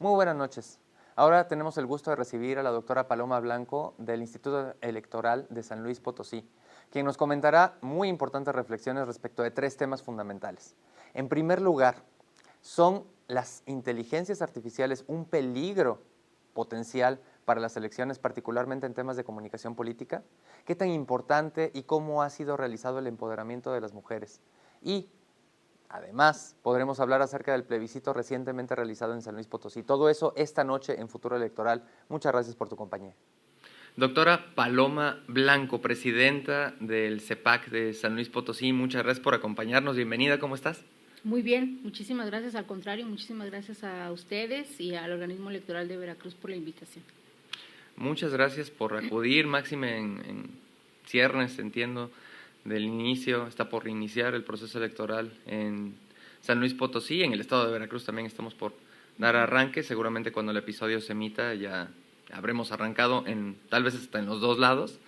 Muy buenas noches. Ahora tenemos el gusto de recibir a la doctora Paloma Blanco del Instituto Electoral de San Luis Potosí, quien nos comentará muy importantes reflexiones respecto de tres temas fundamentales. En primer lugar, ¿son las inteligencias artificiales un peligro potencial para las elecciones, particularmente en temas de comunicación política? ¿Qué tan importante y cómo ha sido realizado el empoderamiento de las mujeres? Y además, podremos hablar acerca del plebiscito recientemente realizado en San Luis Potosí. Todo eso esta noche en Futuro Electoral. Muchas gracias por tu compañía. Doctora Paloma Blanco, presidenta del CEPAC de San Luis Potosí, muchas gracias por acompañarnos. Bienvenida, ¿cómo estás? Muy bien, muchísimas gracias. Al contrario, muchísimas gracias a ustedes y al Organismo Electoral de Veracruz por la invitación. Muchas gracias por acudir, máxime en ciernes, entiendo, del inicio. Está por iniciar el proceso electoral en San Luis Potosí, en el estado de Veracruz también estamos por dar arranque. Seguramente cuando el episodio se emita ya habremos arrancado tal vez hasta en los dos lados.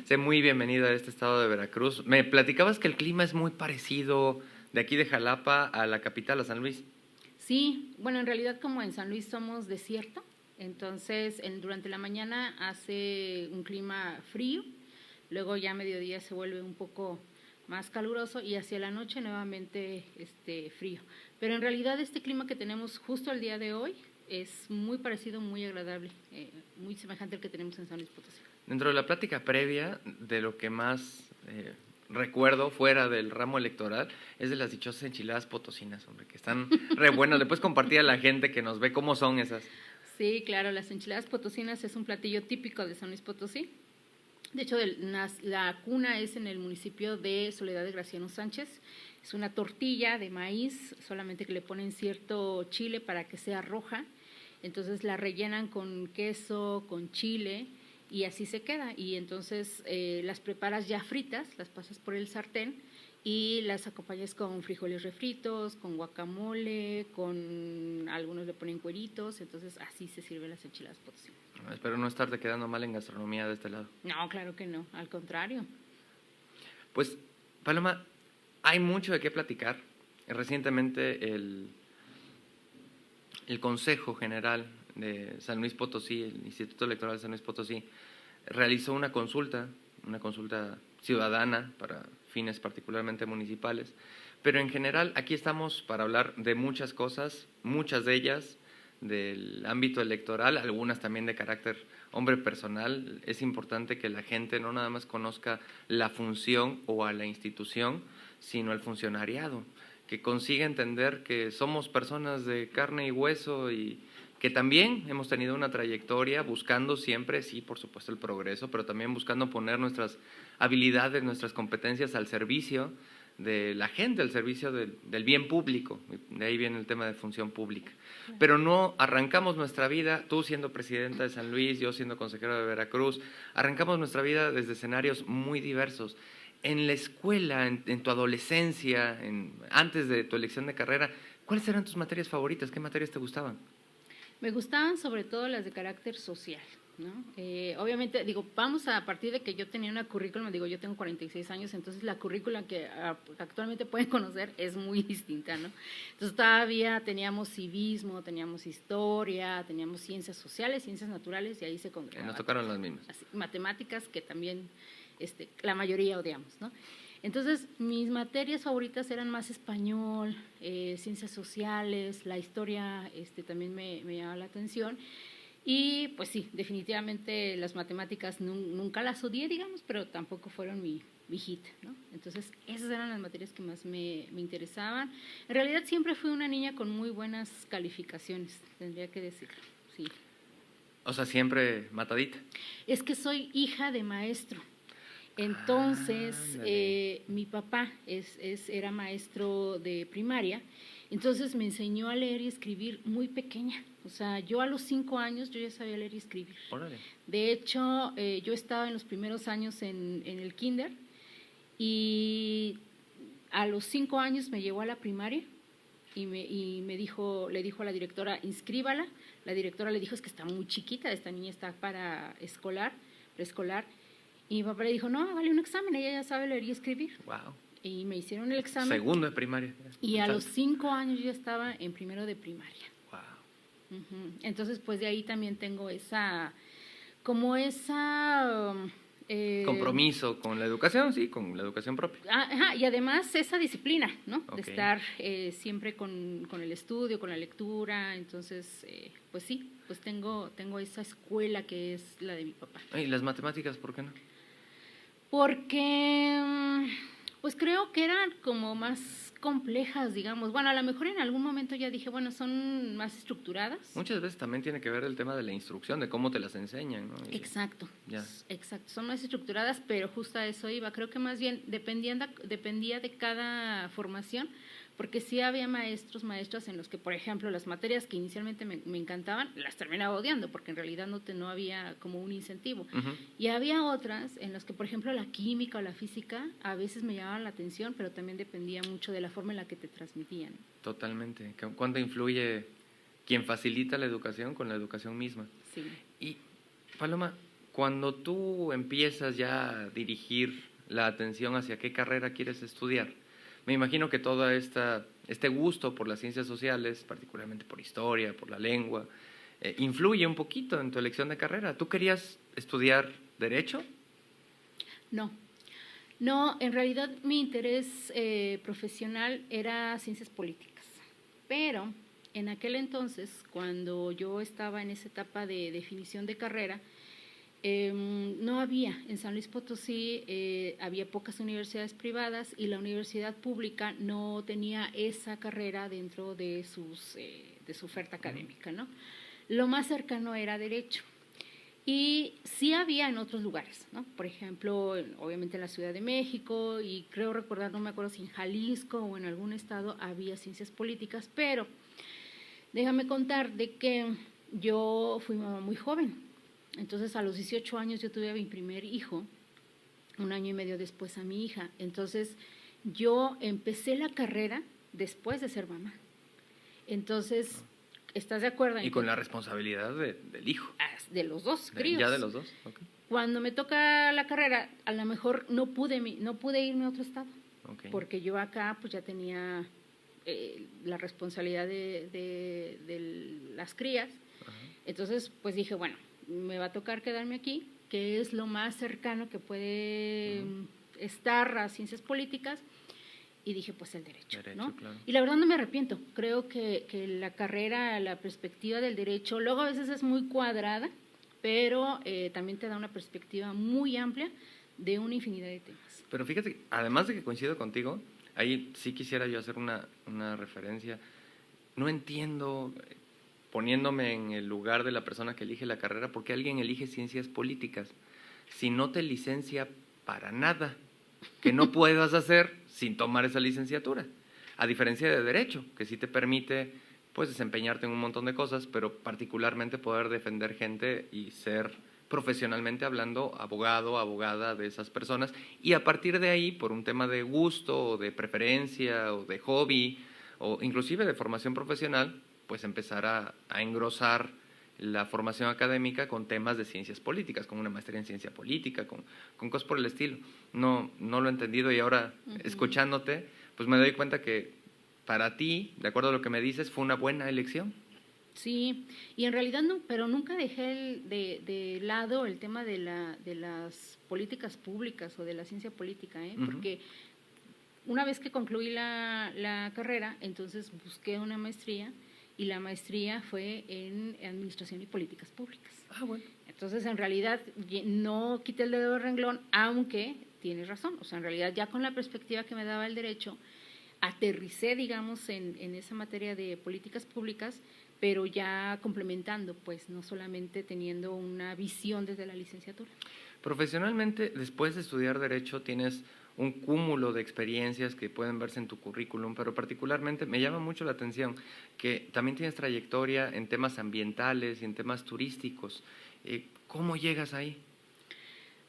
Sé muy bienvenida a este estado de Veracruz. Me platicabas que el clima es muy parecido de aquí de Jalapa a la capital, a San Luis. Sí, bueno, en realidad como en San Luis somos desierto, entonces durante la mañana hace un clima frío, luego ya a mediodía se vuelve un poco más caluroso y hacia la noche nuevamente frío. Pero en realidad este clima que tenemos justo el día de hoy es muy parecido, muy agradable, muy semejante al que tenemos en San Luis Potosí. Dentro de la plática previa, de lo que más recuerdo fuera del ramo electoral es de las dichosas enchiladas potosinas, hombre, que están re buenas. ¿Le puedes compartir a la gente que nos ve cómo son esas? Sí, claro, las enchiladas potosinas es un platillo típico de San Luis Potosí. De hecho, la cuna es en el municipio de Soledad de Graciano Sánchez. Es una tortilla de maíz, solamente que le ponen cierto chile para que sea roja. Entonces la rellenan con queso, con chile y así se queda. Y entonces las preparas ya fritas, las pasas por el sartén y las acompañas con frijoles refritos, con guacamole, con algunos le ponen cueritos. Entonces así se sirven las enchiladas potosinas. Espero no estarte quedando mal en gastronomía de este lado. No, claro que no, al contrario. Pues, Paloma, hay mucho de qué platicar. Recientemente el Consejo General de San Luis Potosí, el Instituto Electoral de San Luis Potosí, realizó una consulta ciudadana para fines particularmente municipales, pero en general aquí estamos para hablar de muchas cosas, muchas de ellas del ámbito electoral, algunas también de carácter hombre personal. Es importante que la gente no nada más conozca la función o a la institución, sino al funcionariado, que consiga entender que somos personas de carne y hueso y que también hemos tenido una trayectoria buscando siempre, sí, por supuesto, el progreso, pero también buscando poner nuestras habilidades, nuestras competencias al servicio de la gente, al servicio del bien público. De ahí viene el tema de función pública. Pero no arrancamos nuestra vida, tú siendo presidenta de San Luis, yo siendo consejero de Veracruz, arrancamos nuestra vida desde escenarios muy diversos. En la escuela, en tu adolescencia, antes de tu elección de carrera, ¿cuáles eran tus materias favoritas? ¿Qué materias te gustaban? Me gustaban sobre todo las de carácter social, ¿no? Obviamente, vamos a partir de que yo tenía una currículum, yo tengo 46 años, entonces la currícula que actualmente pueden conocer es muy distinta, ¿no? Entonces todavía teníamos civismo, teníamos historia, teníamos ciencias sociales, ciencias naturales, y ahí se congregaba. Nos tocaron las mismas. Así, matemáticas, que también la mayoría odiamos, ¿no? Entonces, mis materias favoritas eran más español, ciencias sociales, la historia también me llamaba la atención. Y pues sí, definitivamente las matemáticas nunca las odié, digamos, pero tampoco fueron mi hit, ¿no? Entonces, esas eran las materias que más me interesaban. En realidad siempre fui una niña con muy buenas calificaciones, tendría que decirlo, sí. O sea, siempre matadita. Es que soy hija de maestro. Entonces, mi papá era maestro de primaria, entonces me enseñó a leer y escribir muy pequeña. O sea, yo a los 5 años yo ya sabía leer y escribir. Órale. De hecho, yo estaba en los primeros años en el kinder y a los 5 años me llevó a la primaria y le dijo a la directora, inscríbala. La directora le dijo, es que está muy chiquita, esta niña está para preescolar. Y mi papá le dijo, no, hágale un examen, ella ya sabe leer y escribir. Wow. Y me hicieron el examen. Segundo de primaria. Y a los 5 años yo estaba en primero de primaria. Wow. Ujú. Entonces, pues de ahí también tengo como esa Compromiso con la educación, sí, con la educación propia. Ajá, y además esa disciplina, ¿no? Ok. De estar siempre con el estudio, con la lectura. Entonces, pues sí, pues tengo esa escuela que es la de mi papá. ¿Y las matemáticas, por qué no? Porque, pues creo que eran como más complejas, digamos. Bueno, a lo mejor en algún momento ya dije, bueno, son más estructuradas. Muchas veces también tiene que ver el tema de la instrucción, de cómo te las enseñan, ¿no? Exacto, Ya. exacto. Son más estructuradas, pero justo a eso iba. Creo que más bien dependía de cada formación, porque sí había maestras en los que, por ejemplo, las materias que inicialmente me encantaban, las terminaba odiando, porque en realidad no había como un incentivo. Ujú. Y había otras en las que, por ejemplo, la química o la física a veces me llamaban la atención, pero también dependía mucho de la forma en la que te transmitían. Totalmente. ¿Cuánto influye quien facilita la educación con la educación misma? Sí. Y, Paloma, cuando tú empiezas ya a dirigir la atención hacia qué carrera quieres estudiar, me imagino que todo este gusto por las ciencias sociales, particularmente por historia, por la lengua, influye un poquito en tu elección de carrera. ¿Tú querías estudiar Derecho? No, en realidad mi interés profesional era ciencias políticas, pero en aquel entonces, cuando yo estaba en esa etapa de definición de carrera, no había, en San Luis Potosí había pocas universidades privadas y la universidad pública no tenía esa carrera dentro de su oferta académica, ¿no? Lo más cercano era Derecho. Y sí había en otros lugares, ¿no? Por ejemplo, obviamente en la Ciudad de México y creo recordar, no me acuerdo si en Jalisco o en algún estado había ciencias políticas, pero déjame contar de que yo fui mamá muy joven. Entonces, a los 18 años yo tuve a mi primer hijo, un año y medio después a mi hija. Entonces, yo empecé la carrera después de ser mamá. Entonces, ¿estás de acuerdo? Y con la responsabilidad del hijo. De los dos críos. ¿Ya de los dos? Okay. Cuando me toca la carrera, a lo mejor no pude irme a otro estado, Okay. porque yo acá pues ya tenía la responsabilidad de las crías. Ajá. Entonces, pues dije, bueno, me va a tocar quedarme aquí, que es lo más cercano que puede estar a ciencias políticas, y dije, pues el derecho, ¿no? Claro. Y la verdad no me arrepiento, creo que la carrera, la perspectiva del derecho, luego a veces es muy cuadrada, pero también te da una perspectiva muy amplia de una infinidad de temas. Pero fíjate, además de que coincido contigo, ahí sí quisiera yo hacer una referencia. No entiendo, poniéndome en el lugar de la persona que elige la carrera, por qué alguien elige ciencias políticas si no te licencia para nada que no puedas hacer sin tomar esa licenciatura. A diferencia de Derecho, que sí te permite pues desempeñarte en un montón de cosas, pero particularmente poder defender gente y ser profesionalmente hablando abogado, abogada de esas personas, y a partir de ahí, por un tema de gusto o de preferencia o de hobby o inclusive de formación profesional, pues empezar a engrosar la formación académica con temas de ciencias políticas, con una maestría en ciencia política, con cosas por el estilo. No lo he entendido y ahora escuchándote, pues me doy cuenta que para ti, de acuerdo a lo que me dices, fue una buena elección. Sí, y en realidad no, pero nunca dejé de lado el tema de las políticas públicas o de la ciencia política, porque una vez que concluí la carrera, entonces busqué una maestría y la maestría fue en Administración y Políticas Públicas. Ah, bueno. Entonces, en realidad, no quité el dedo del renglón, aunque tienes razón, o sea, en realidad ya con la perspectiva que me daba el derecho, aterricé, digamos, en esa materia de políticas públicas, pero ya complementando, pues, no solamente teniendo una visión desde la licenciatura. Profesionalmente, después de estudiar Derecho, tienes un cúmulo de experiencias que pueden verse en tu currículum, pero particularmente me llama mucho la atención que también tienes trayectoria en temas ambientales y en temas turísticos. ¿Cómo llegas ahí?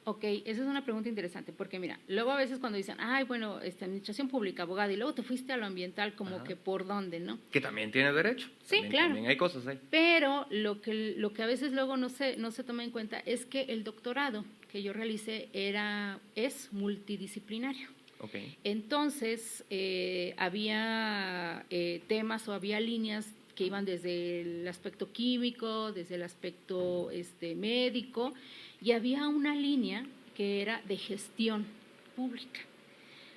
Ok, esa es una pregunta interesante, porque mira, luego a veces cuando dicen, ay, bueno, administración pública, abogado, y luego te fuiste a lo ambiental, como que por dónde, ¿no? Que también tiene derecho. Sí, claro. También hay cosas ahí. Pero lo que a veces luego no se toma en cuenta es que el doctorado que yo realicé es multidisciplinario. Okay. Entonces, había temas o había líneas que iban desde el aspecto químico, desde el aspecto médico, y había una línea que era de gestión pública.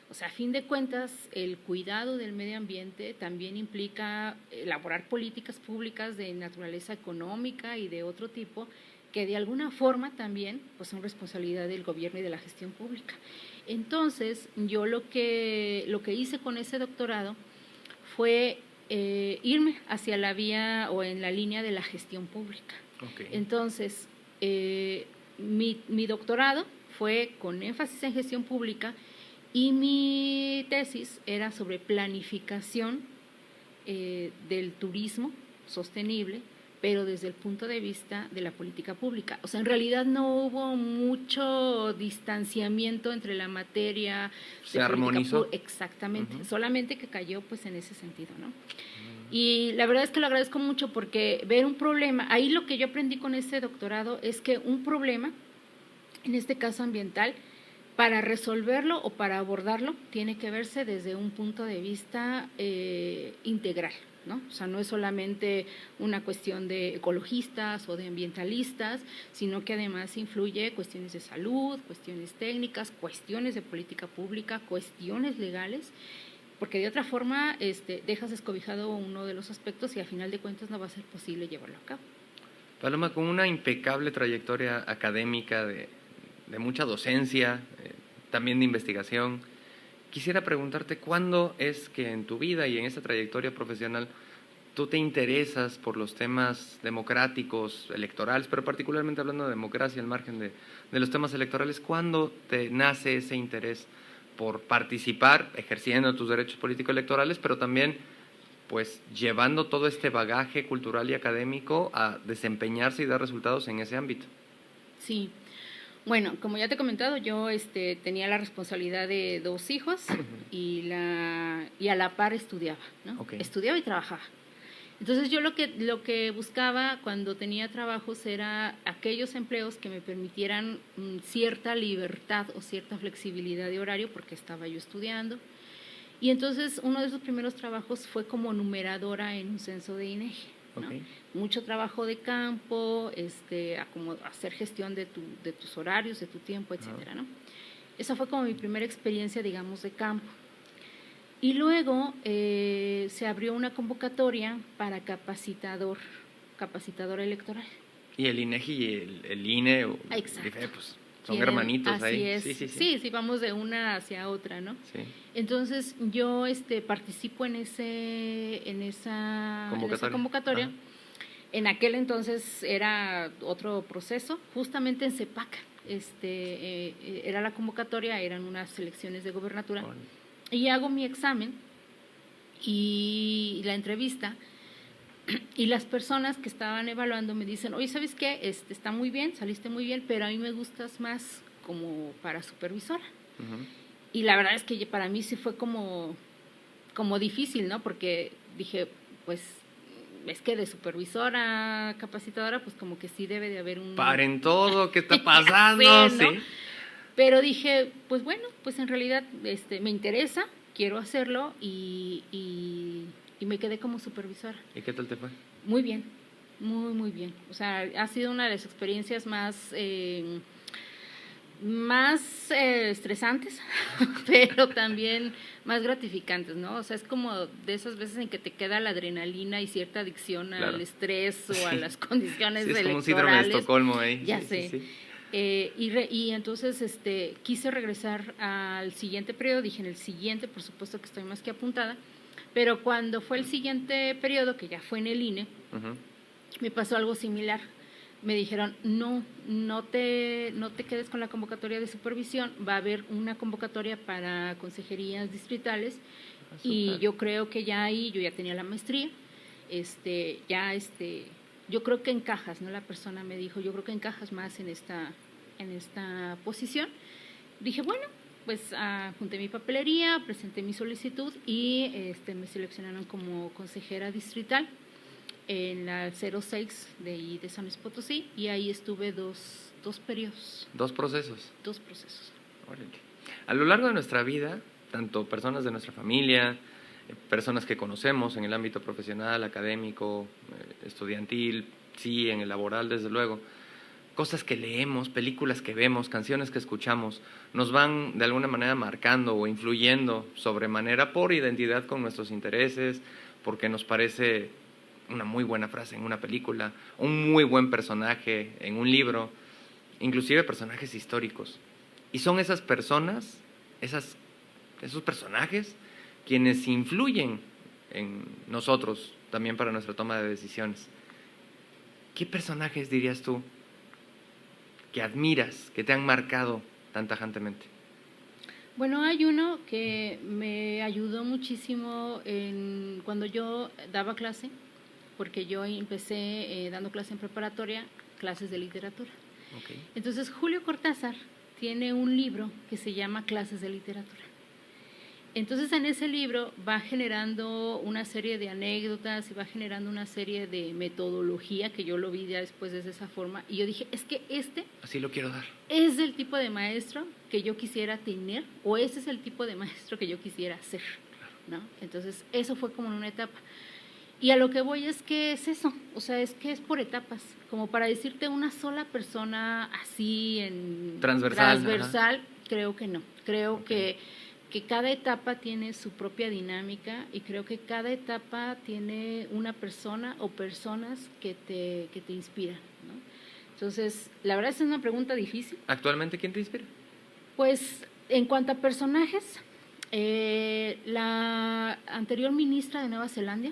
O sea, a fin de cuentas, el cuidado del medio ambiente también implica elaborar políticas públicas de naturaleza económica y de otro tipo, que de alguna forma también pues, son responsabilidad del gobierno y de la gestión pública. Entonces, yo lo que hice con ese doctorado fue irme hacia la vía o en la línea de la gestión pública. Okay. Entonces, mi doctorado fue con énfasis en gestión pública y mi tesis era sobre planificación del turismo sostenible, pero desde el punto de vista de la política pública. O sea, en realidad no hubo mucho distanciamiento entre la materia. ¿Se armonizó? Exactamente, solamente que cayó pues en ese sentido, ¿no? Y la verdad es que lo agradezco mucho porque ver un problema, ahí lo que yo aprendí con este doctorado es que un problema, en este caso ambiental, para resolverlo o para abordarlo, tiene que verse desde un punto de vista integral, ¿no? O sea, no es solamente una cuestión de ecologistas o de ambientalistas, sino que además influye cuestiones de salud, cuestiones técnicas, cuestiones de política pública, cuestiones legales, porque de otra forma dejas descobijado uno de los aspectos y al final de cuentas no va a ser posible llevarlo a cabo. Paloma, con una impecable trayectoria académica de mucha docencia, también de investigación, quisiera preguntarte cuándo es que en tu vida y en esta trayectoria profesional tú te interesas por los temas democráticos, electorales, pero particularmente hablando de democracia al margen de los temas electorales, ¿cuándo te nace ese interés por participar, ejerciendo tus derechos político-electorales, pero también pues llevando todo este bagaje cultural y académico a desempeñarse y dar resultados en ese ámbito? Sí. Bueno, como ya te he comentado, yo tenía la responsabilidad de 2 hijos y a la par estudiaba, ¿no? Okay. Estudiaba y trabajaba. Entonces yo lo que buscaba cuando tenía trabajos era aquellos empleos que me permitieran cierta libertad o cierta flexibilidad de horario porque estaba yo estudiando. Y entonces uno de esos primeros trabajos fue como numeradora en un censo de INEGI. ¿no? Okay. Mucho trabajo de campo, como hacer gestión de tus horarios, de tu tiempo, etcétera, ¿no? Esa fue como mi primera experiencia, digamos, de campo. Y luego se abrió una convocatoria para capacitador electoral. Y el INEGI y el INE, o exacto. el IFE, pues son hermanitos así ahí. Es. Sí, vamos de una hacia otra, ¿no? Sí. Entonces yo participo en esa convocatoria. Ajá. En aquel entonces era otro proceso, justamente en CEPAC, era la convocatoria, eran unas elecciones de gobernatura, y hago mi examen y la entrevista, y las personas que estaban evaluando me dicen, oye, ¿sabes qué? Está muy bien, saliste muy bien, pero a mí me gustas más como para supervisora. Uh-huh. Y la verdad es que para mí sí fue como difícil, ¿no? Porque dije, pues, es que de supervisora, capacitadora, pues como que sí debe de haber un... Paren todo, ¿qué está pasando? Sí, ¿no? Sí. Pero dije, pues bueno, pues en realidad me interesa, quiero hacerlo y me quedé como supervisora. ¿Y qué tal te fue? Muy bien, muy bien. O sea, ha sido una de las experiencias más estresantes, pero también más gratificantes, ¿no? O sea, es como de esas veces en que te queda la adrenalina y cierta adicción al estrés o a las condiciones electorales. Es como un síndrome de Estocolmo ahí. Ya sé. Sí. Y entonces quise regresar al siguiente periodo, dije en el siguiente, por supuesto que estoy más que apuntada, pero cuando fue el siguiente periodo, que ya fue en el INE, uh-huh, me pasó algo similar. Me dijeron, no te quedes con la convocatoria de supervisión, va a haber una convocatoria para consejerías distritales, y yo creo que ya ahí, yo ya tenía la maestría, yo creo que encajas, ¿no? La persona me dijo, yo creo que encajas más en esta posición. Dije, bueno, pues junté mi papelería, presenté mi solicitud y me seleccionaron como consejera distrital en la 06 de San Luis Potosí, y ahí estuve dos periodos. ¿Dos procesos? 2 procesos. A lo largo de nuestra vida, tanto personas de nuestra familia, personas que conocemos en el ámbito profesional, académico, estudiantil, sí, en el laboral, desde luego. Cosas que leemos, películas que vemos, canciones que escuchamos, nos van de alguna manera marcando o influyendo sobremanera por identidad con nuestros intereses, porque nos parece una muy buena frase en una película, un muy buen personaje en un libro, inclusive personajes históricos. Y son esas personas, esos personajes, quienes influyen en nosotros también para nuestra toma de decisiones. ¿Qué personajes dirías tú que admiras, que te han marcado tan tajantemente? Bueno, hay uno que me ayudó muchísimo cuando yo daba clase, porque yo empecé dando clase en preparatoria, clases de literatura. Okay. Entonces, Julio Cortázar tiene un libro que se llama Clases de Literatura. Entonces, en ese libro va generando una serie de anécdotas y va generando una serie de metodología, que yo lo vi ya después de esa forma, y yo dije, es que así lo quiero dar. Es el tipo de maestro que yo quisiera tener, o ese es el tipo de maestro que yo quisiera ser, ¿no? Entonces, eso fue como en una etapa. Y a lo que voy es que es eso, o sea, es que es por etapas, como para decirte una sola persona así en transversal, creo que no. Creo que cada etapa tiene su propia dinámica y creo que cada etapa tiene una persona o personas que te inspiran, ¿no? Entonces, la verdad es una pregunta difícil. ¿Actualmente quién te inspira? Pues, en cuanto a personajes, la anterior ministra de Nueva Zelanda,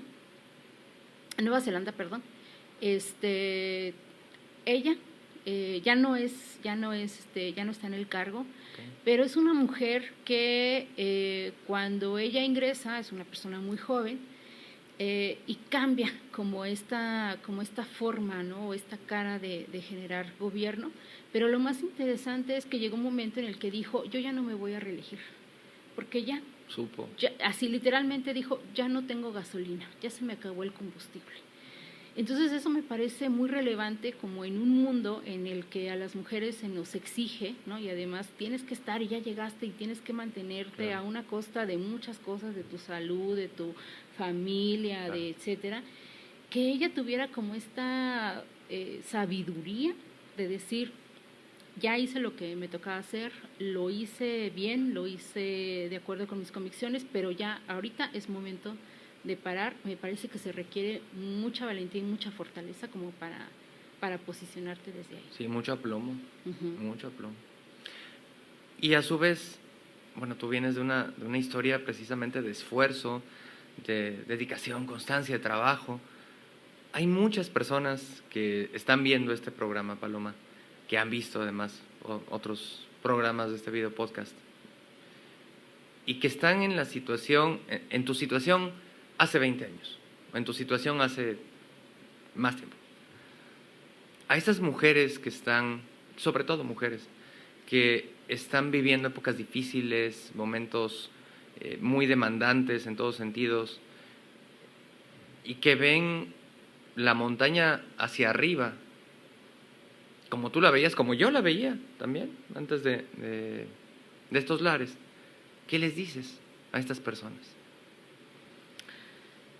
ella ya no está en el cargo, okay. Pero es una mujer que cuando ella ingresa es una persona muy joven y cambia como esta forma, ¿no? O esta cara de generar gobierno, pero lo más interesante es que llegó un momento en el que dijo, yo ya no me voy a reelegir, porque ya supo. Así literalmente dijo, ya no tengo gasolina, ya se me acabó el combustible. Entonces eso me parece muy relevante como en un mundo en el que a las mujeres se nos exige, ¿no? Y además tienes que estar y ya llegaste y tienes que mantenerte claro. A una costa de muchas cosas, de tu salud, de tu familia, claro. De etcétera, que ella tuviera como esta sabiduría de decir, ya hice lo que me tocaba hacer, lo hice bien, lo hice de acuerdo con mis convicciones, pero ya ahorita es momento de parar. Me parece que se requiere mucha valentía y mucha fortaleza como para posicionarte desde ahí. Sí, mucho aplomo, mucho aplomo. Y a su vez, bueno, tú vienes de una historia precisamente de esfuerzo, de dedicación, constancia, de trabajo. Hay muchas personas que están viendo este programa, Paloma, que han visto además otros programas de este video podcast y que están en la situación, en tu situación hace 20 años, o en tu situación hace más tiempo. A esas mujeres que están, sobre todo mujeres, que están viviendo épocas difíciles, momentos muy demandantes en todos sentidos, y que ven la montaña hacia arriba, como tú la veías, como yo la veía también, antes de estos lares. ¿Qué les dices a estas personas?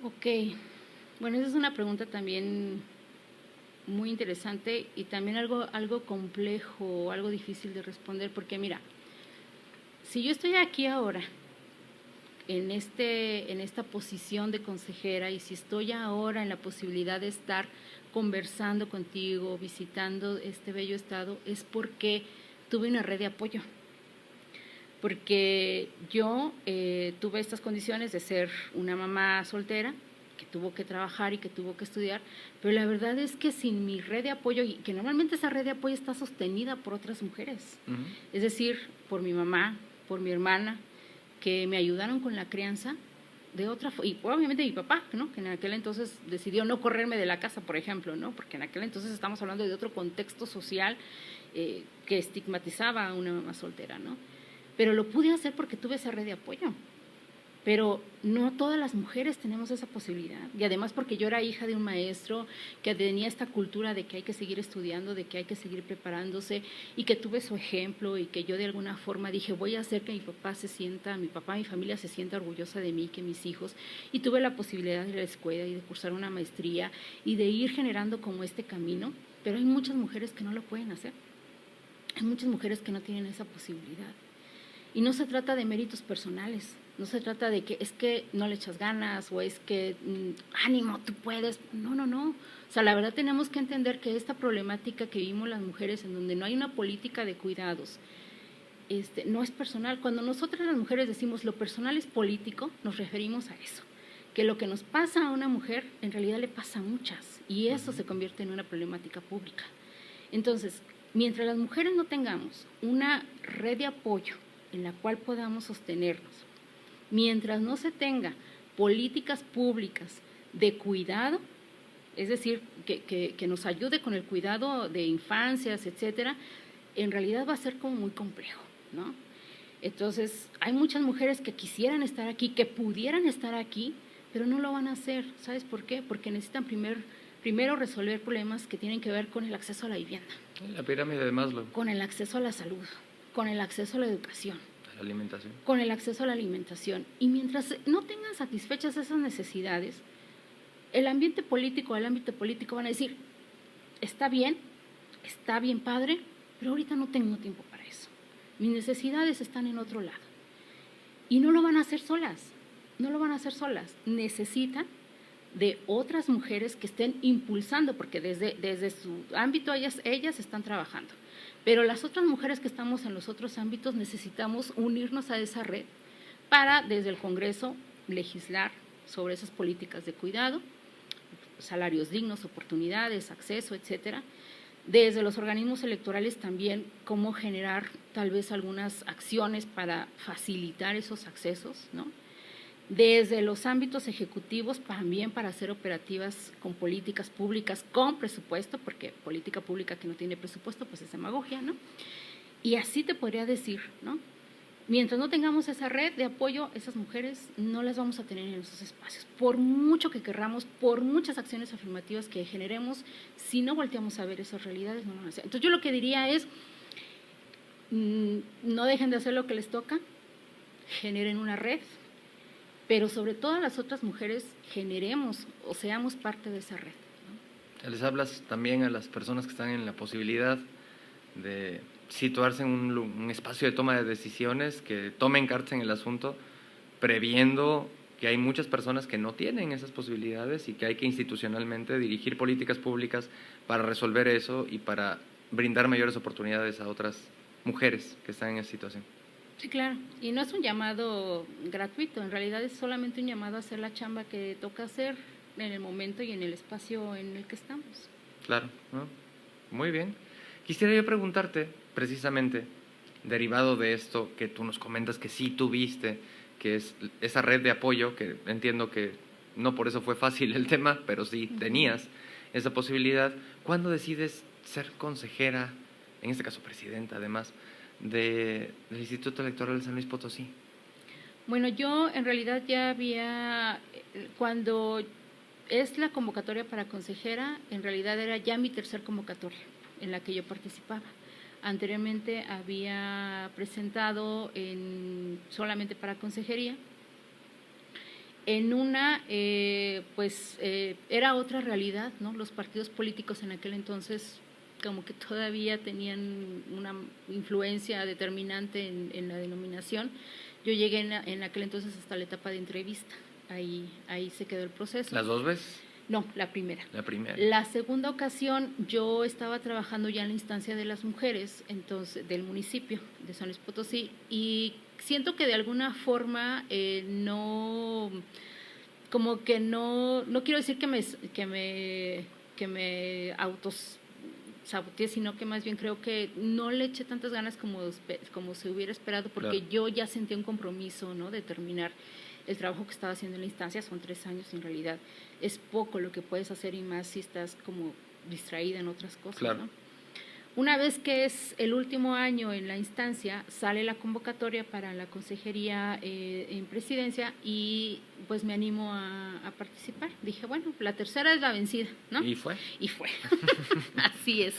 Ok, bueno, esa es una pregunta también muy interesante y también algo complejo, algo difícil de responder, porque mira, si yo estoy aquí ahora, en esta posición de consejera, y si estoy ahora en la posibilidad de estar conversando contigo, visitando este bello estado, es porque tuve una red de apoyo. Porque yo tuve estas condiciones de ser una mamá soltera, que tuvo que trabajar y que tuvo que estudiar, pero la verdad es que sin mi red de apoyo, y que normalmente esa red de apoyo está sostenida por otras mujeres, es decir, por mi mamá, por mi hermana, que me ayudaron con la crianza, y obviamente mi papá, ¿no? Que en aquel entonces decidió no correrme de la casa, por ejemplo, ¿no? Porque en aquel entonces estamos hablando de otro contexto social que estigmatizaba a una mamá soltera, ¿no? Pero lo pude hacer porque tuve esa red de apoyo. pero no todas las mujeres tenemos esa posibilidad. Y además porque yo era hija de un maestro que tenía esta cultura de que hay que seguir estudiando, de que hay que seguir preparándose, y que tuve su ejemplo, y que yo de alguna forma dije, voy a hacer que mi papá, mi familia se sienta orgullosa de mí, que mis hijos, y tuve la posibilidad de ir a la escuela y de cursar una maestría y de ir generando como este camino, pero hay muchas mujeres que no lo pueden hacer. Hay muchas mujeres que no tienen esa posibilidad. Y no se trata de méritos personales, no se trata de que es que no le echas ganas o es que ánimo, tú puedes. No, no, no. O sea, la verdad tenemos que entender que esta problemática que vivimos las mujeres, en donde no hay una política de cuidados, no es personal. Cuando nosotras las mujeres decimos lo personal es político, nos referimos a eso. Que lo que nos pasa a una mujer, en realidad le pasa a muchas, y eso se convierte en una problemática pública. Entonces, mientras las mujeres no tengamos una red de apoyo en la cual podamos sostenernos, mientras no se tenga políticas públicas de cuidado, es decir, que nos ayude con el cuidado de infancias, etcétera, en realidad va a ser como muy complejo, ¿no? Entonces, hay muchas mujeres que quisieran estar aquí, que pudieran estar aquí, pero no lo van a hacer. ¿Sabes por qué? Porque necesitan primero resolver problemas que tienen que ver con el acceso a la vivienda. La pirámide de Maslow. Con el acceso a la salud, con el acceso a la educación. A la alimentación. Con el acceso a la alimentación. Y mientras no tengan satisfechas esas necesidades, el ámbito político van a decir, está bien padre, pero ahorita no tengo tiempo para eso. Mis necesidades están en otro lado. Y no lo van a hacer solas, necesitan de otras mujeres que estén impulsando, porque desde su ámbito ellas están trabajando. Pero las otras mujeres que estamos en los otros ámbitos necesitamos unirnos a esa red para, desde el Congreso, legislar sobre esas políticas de cuidado, salarios dignos, oportunidades, acceso, etcétera. Desde los organismos electorales también, cómo generar tal vez algunas acciones para facilitar esos accesos, ¿no? Desde los ámbitos ejecutivos también para hacer operativas con políticas públicas, con presupuesto, porque política pública que no tiene presupuesto, pues es demagogia, ¿no? Y así te podría decir, ¿no? Mientras no tengamos esa red de apoyo, esas mujeres no las vamos a tener en esos espacios. Por mucho que querramos, por muchas acciones afirmativas que generemos, si no volteamos a ver esas realidades, no van a hacer. Entonces yo lo que diría es, no dejen de hacer lo que les toca, generen una red, pero sobre todo las otras mujeres generemos o seamos parte de esa red, ¿no? Les hablas también a las personas que están en la posibilidad de situarse en un espacio de toma de decisiones, que tomen cartas en el asunto, previendo que hay muchas personas que no tienen esas posibilidades y que hay que institucionalmente dirigir políticas públicas para resolver eso y para brindar mayores oportunidades a otras mujeres que están en esa situación. Sí, claro, y no es un llamado gratuito, en realidad es solamente un llamado a hacer la chamba que toca hacer en el momento y en el espacio en el que estamos. Claro, ¿no? Muy bien. Quisiera yo preguntarte, precisamente, derivado de esto que tú nos comentas que sí tuviste, que es esa red de apoyo, que entiendo que no por eso fue fácil el tema, pero sí tenías esa posibilidad. ¿Cuándo decides ser consejera, en este caso presidenta además, del Instituto Electoral de San Luis Potosí? Bueno, yo en realidad ya cuando es la convocatoria para consejera, en realidad era ya mi tercer convocatoria en la que yo participaba. Anteriormente había presentado solamente para consejería. En una, era otra realidad, ¿no? Los partidos políticos en aquel entonces como que todavía tenían una influencia determinante en la denominación. Yo llegué en aquel entonces hasta la etapa de entrevista, ahí se quedó el proceso. ¿Las dos veces? No, la primera. La primera. La segunda ocasión yo estaba trabajando ya en la instancia de las mujeres, entonces del municipio de San Luis Potosí, y siento que de alguna forma no quiero decir que me autosaboteé, sino que más bien creo que no le eché tantas ganas como se hubiera esperado, porque claro, yo ya sentí un compromiso, ¿no?, de terminar el trabajo que estaba haciendo en la instancia. Son 3 años, en realidad es poco lo que puedes hacer, y más si estás como distraída en otras cosas, claro, ¿no? Una vez que es el último año en la instancia, sale la convocatoria para la consejería en presidencia y pues me animo a participar. Dije, bueno, la tercera es la vencida, ¿no? ¿Y fue? Y fue. Así es.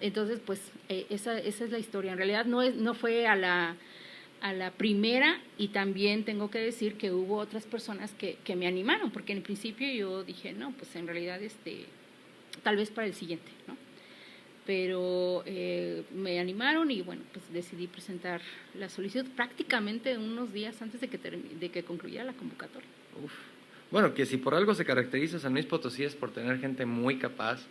Entonces, pues esa es la historia. En realidad no fue a la primera, y también tengo que decir que hubo otras personas que me animaron, porque en principio yo dije, no, pues en realidad tal vez para el siguiente, ¿no? Pero me animaron y bueno, pues decidí presentar la solicitud prácticamente unos días antes de que concluyera la convocatoria. Uf. Bueno, que si por algo se caracteriza San Luis Potosí es por tener gente muy capaz.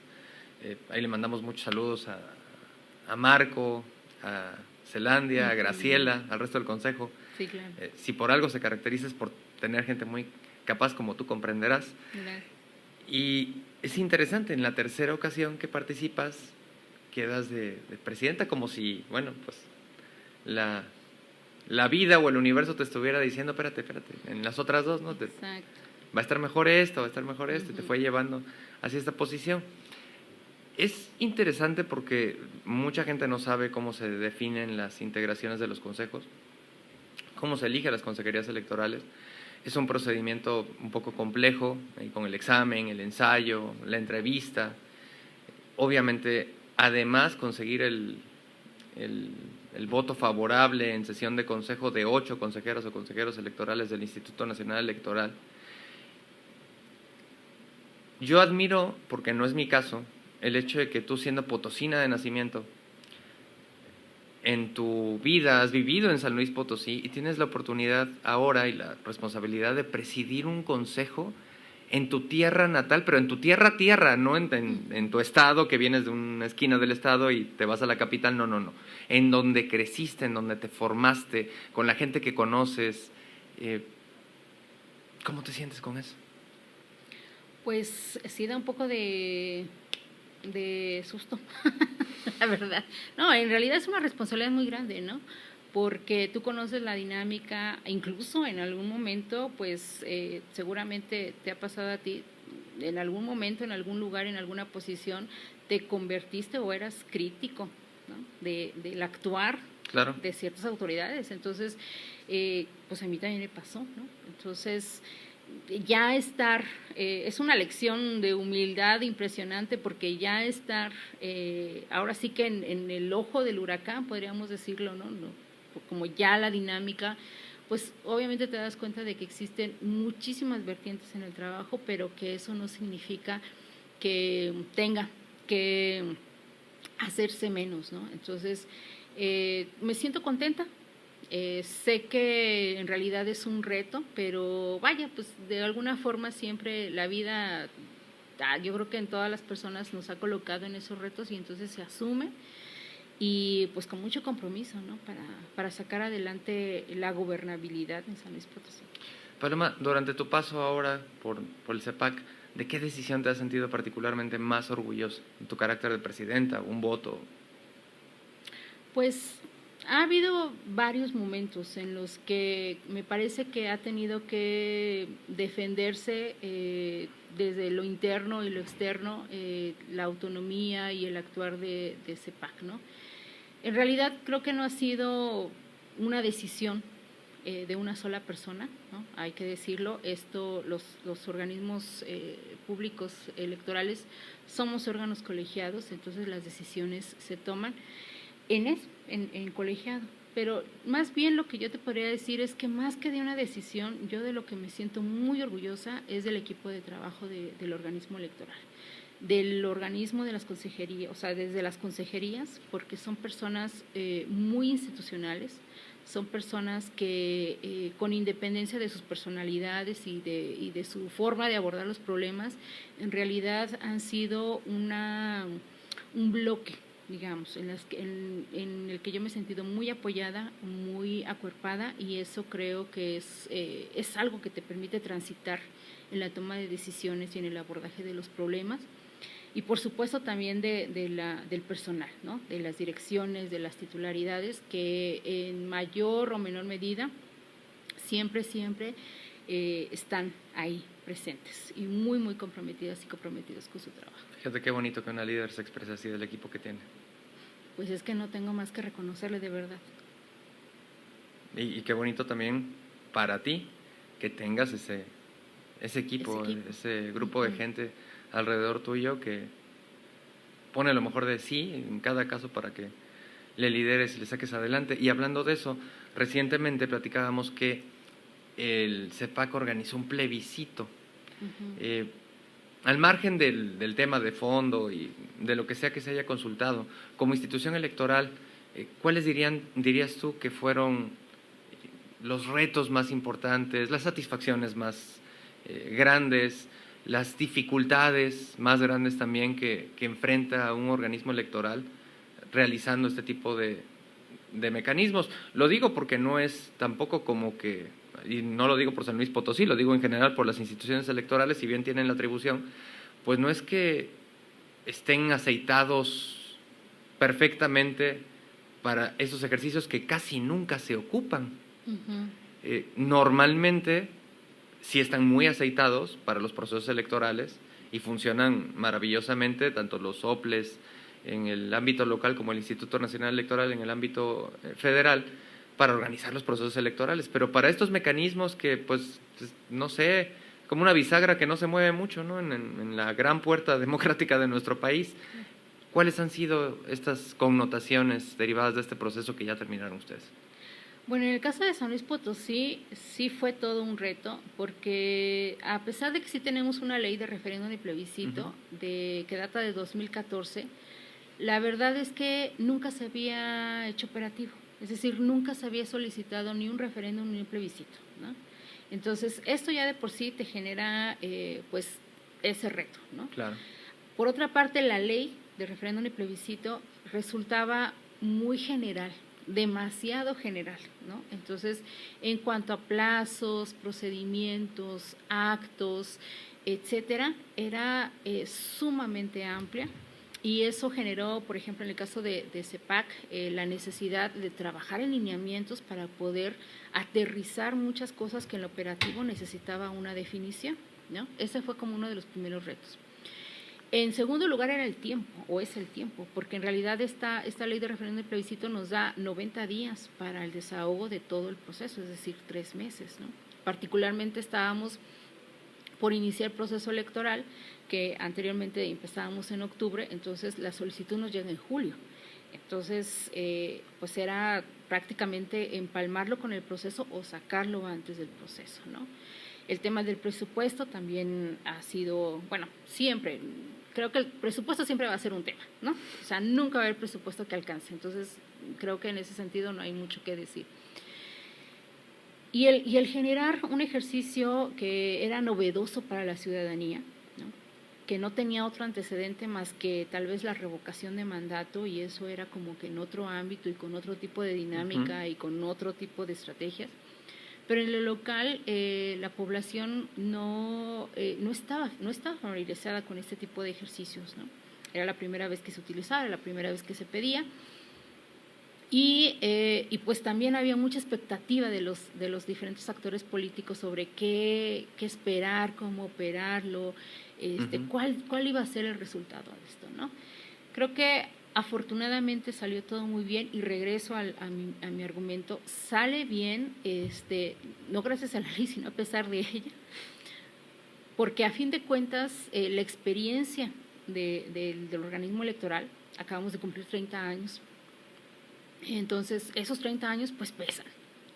Ahí le mandamos muchos saludos a Marco, a Zelandia, a Graciela, al resto del consejo. Sí, claro. Si por algo se caracteriza es por tener gente muy capaz, como tú comprenderás. Gracias. Y es interesante, en la tercera ocasión que participas, quedas de presidenta, como si, bueno, pues la vida o el universo te estuviera diciendo, espérate, en las otras dos, ¿no? Exacto. Va a estar mejor esto, va a estar mejor esto, y te fue llevando hacia esta posición. Es interesante porque mucha gente no sabe cómo se definen las integraciones de los consejos, cómo se eligen las consejerías electorales. Es un procedimiento un poco complejo, con el examen, el ensayo, la entrevista. Obviamente, además, conseguir el voto favorable en sesión de consejo de 8 consejeras o consejeros electorales del Instituto Nacional Electoral. Yo admiro, porque no es mi caso, el hecho de que tú, siendo potosina de nacimiento, en tu vida has vivido en San Luis Potosí y tienes la oportunidad ahora y la responsabilidad de presidir un consejo en tu tierra natal, pero en tu tierra, no en tu estado, que vienes de una esquina del estado y te vas a la capital, no. En donde creciste, en donde te formaste, con la gente que conoces. ¿Cómo te sientes con eso? Pues sí da un poco de susto, la verdad. No, en realidad es una responsabilidad muy grande, ¿no? Porque tú conoces la dinámica, incluso en algún momento, pues seguramente te ha pasado a ti, en algún momento, en algún lugar, en alguna posición, te convertiste o eras crítico, ¿no? del actuar, claro, de ciertas autoridades. Entonces, pues a mí también me pasó, ¿no? Entonces, ya estar, es una lección de humildad impresionante, porque ya estar, ahora sí que en el ojo del huracán, podríamos decirlo, ¿no? Como ya la dinámica, pues obviamente te das cuenta de que existen muchísimas vertientes en el trabajo, pero que eso no significa que tenga que hacerse menos, ¿no? Entonces, me siento contenta. Sé que en realidad es un reto, pero vaya, pues de alguna forma siempre la vida, yo creo que en todas las personas nos ha colocado en esos retos, y entonces se asume, y pues con mucho compromiso, ¿no? Para sacar adelante la gobernabilidad en San Luis Potosí. Paloma, durante tu paso ahora por el CEPAC, ¿de qué decisión te has sentido particularmente más orgullosa? ¿En tu carácter de presidenta, un voto? Pues ha habido varios momentos en los que me parece que ha tenido que defenderse desde lo interno y lo externo, la autonomía y el actuar de CEPAC, ¿no? En realidad creo que no ha sido una decisión de una sola persona, ¿no? Hay que decirlo. Los organismos públicos electorales somos órganos colegiados, entonces las decisiones se toman en colegiado. Pero más bien lo que yo te podría decir es que, más que de una decisión, yo de lo que me siento muy orgullosa es del equipo de trabajo del organismo electoral, del organismo de las consejerías, o sea, desde las consejerías, porque son personas muy institucionales, son personas que con independencia de sus personalidades y de su forma de abordar los problemas, en realidad han sido un bloque, digamos, en el que yo me he sentido muy apoyada, muy acuerpada, y eso creo que es algo que te permite transitar en la toma de decisiones y en el abordaje de los problemas. Y por supuesto también del personal, ¿no? De las direcciones, de las titularidades, que en mayor o menor medida siempre están ahí presentes y muy comprometidas y comprometidos con su trabajo. Fíjate qué bonito que una líder se exprese así del equipo que tiene. pues es que no tengo más que reconocerle de verdad. Y qué bonito también para ti que tengas ese equipo, ese grupo de gente alrededor tuyo que pone lo mejor de sí en cada caso para que le lideres y le saques adelante. Y hablando de eso, recientemente platicábamos que el CEPAC organizó un plebiscito. Al margen del tema de fondo y de lo que sea que se haya consultado, como institución electoral, ¿cuáles dirías tú que fueron los retos más importantes, las satisfacciones más grandes, las dificultades más grandes también que enfrenta un organismo electoral realizando este tipo de mecanismos? Lo digo porque no es tampoco como que, y no lo digo por San Luis Potosí, lo digo en general por las instituciones electorales, si bien tienen la atribución, pues no es que estén aceitados perfectamente para esos ejercicios que casi nunca se ocupan. Normalmente sí están muy aceitados para los procesos electorales y funcionan maravillosamente, tanto los soples en el ámbito local como el Instituto Nacional Electoral en el ámbito federal, para organizar los procesos electorales. Pero para estos mecanismos que, pues, no sé, como una bisagra que no se mueve mucho, ¿no?, en la gran puerta democrática de nuestro país, ¿cuáles han sido estas connotaciones derivadas de este proceso que ya terminaron ustedes? Bueno, en el caso de San Luis Potosí sí fue todo un reto, porque a pesar de que sí tenemos una ley de referéndum y plebiscito que data de 2014, la verdad es que nunca se había hecho operativo, es decir, nunca se había solicitado ni un referéndum ni un plebiscito, ¿no? Entonces, esto ya de por sí te genera pues ese reto, ¿no? Claro. Por otra parte, la ley de referéndum y plebiscito resultaba muy general, demasiado general, ¿no? Entonces, en cuanto a plazos, procedimientos, actos, etcétera, era sumamente amplia, y eso generó, por ejemplo, en el caso de CEPAC, la necesidad de trabajar en lineamientos para poder aterrizar muchas cosas que en lo operativo necesitaba una definición, ¿no? Ese fue como uno de los primeros retos. En segundo lugar era el tiempo, o es el tiempo, porque en realidad esta ley de referéndum y plebiscito nos da 90 días para el desahogo de todo el proceso, es decir, 3 meses, ¿no? Particularmente estábamos por iniciar el proceso electoral, que anteriormente empezábamos en octubre, entonces la solicitud nos llega en julio. Entonces, pues era prácticamente empalmarlo con el proceso o sacarlo antes del proceso, ¿no? El tema del presupuesto también ha sido, bueno, siempre, creo que el presupuesto siempre va a ser un tema, ¿no? O sea, nunca va a haber presupuesto que alcance, entonces creo que en ese sentido no hay mucho que decir. Y el generar un ejercicio que era novedoso para la ciudadanía, ¿no?, que no tenía otro antecedente más que tal vez la revocación de mandato, y eso era como que en otro ámbito y con otro tipo de dinámica y con otro tipo de estrategias. Pero en lo local la población no estaba familiarizada con este tipo de ejercicios, ¿no? Era la primera vez que se utilizaba, era la primera vez que se pedía, y pues también había mucha expectativa de los diferentes actores políticos sobre qué esperar, cómo operarlo, cuál iba a ser el resultado de esto, ¿no? Creo que afortunadamente salió todo muy bien, y regreso a mi argumento, sale bien, no gracias a la ley, sino a pesar de ella, porque a fin de cuentas la experiencia del organismo electoral, acabamos de cumplir 30 años, entonces esos 30 años pues pesan,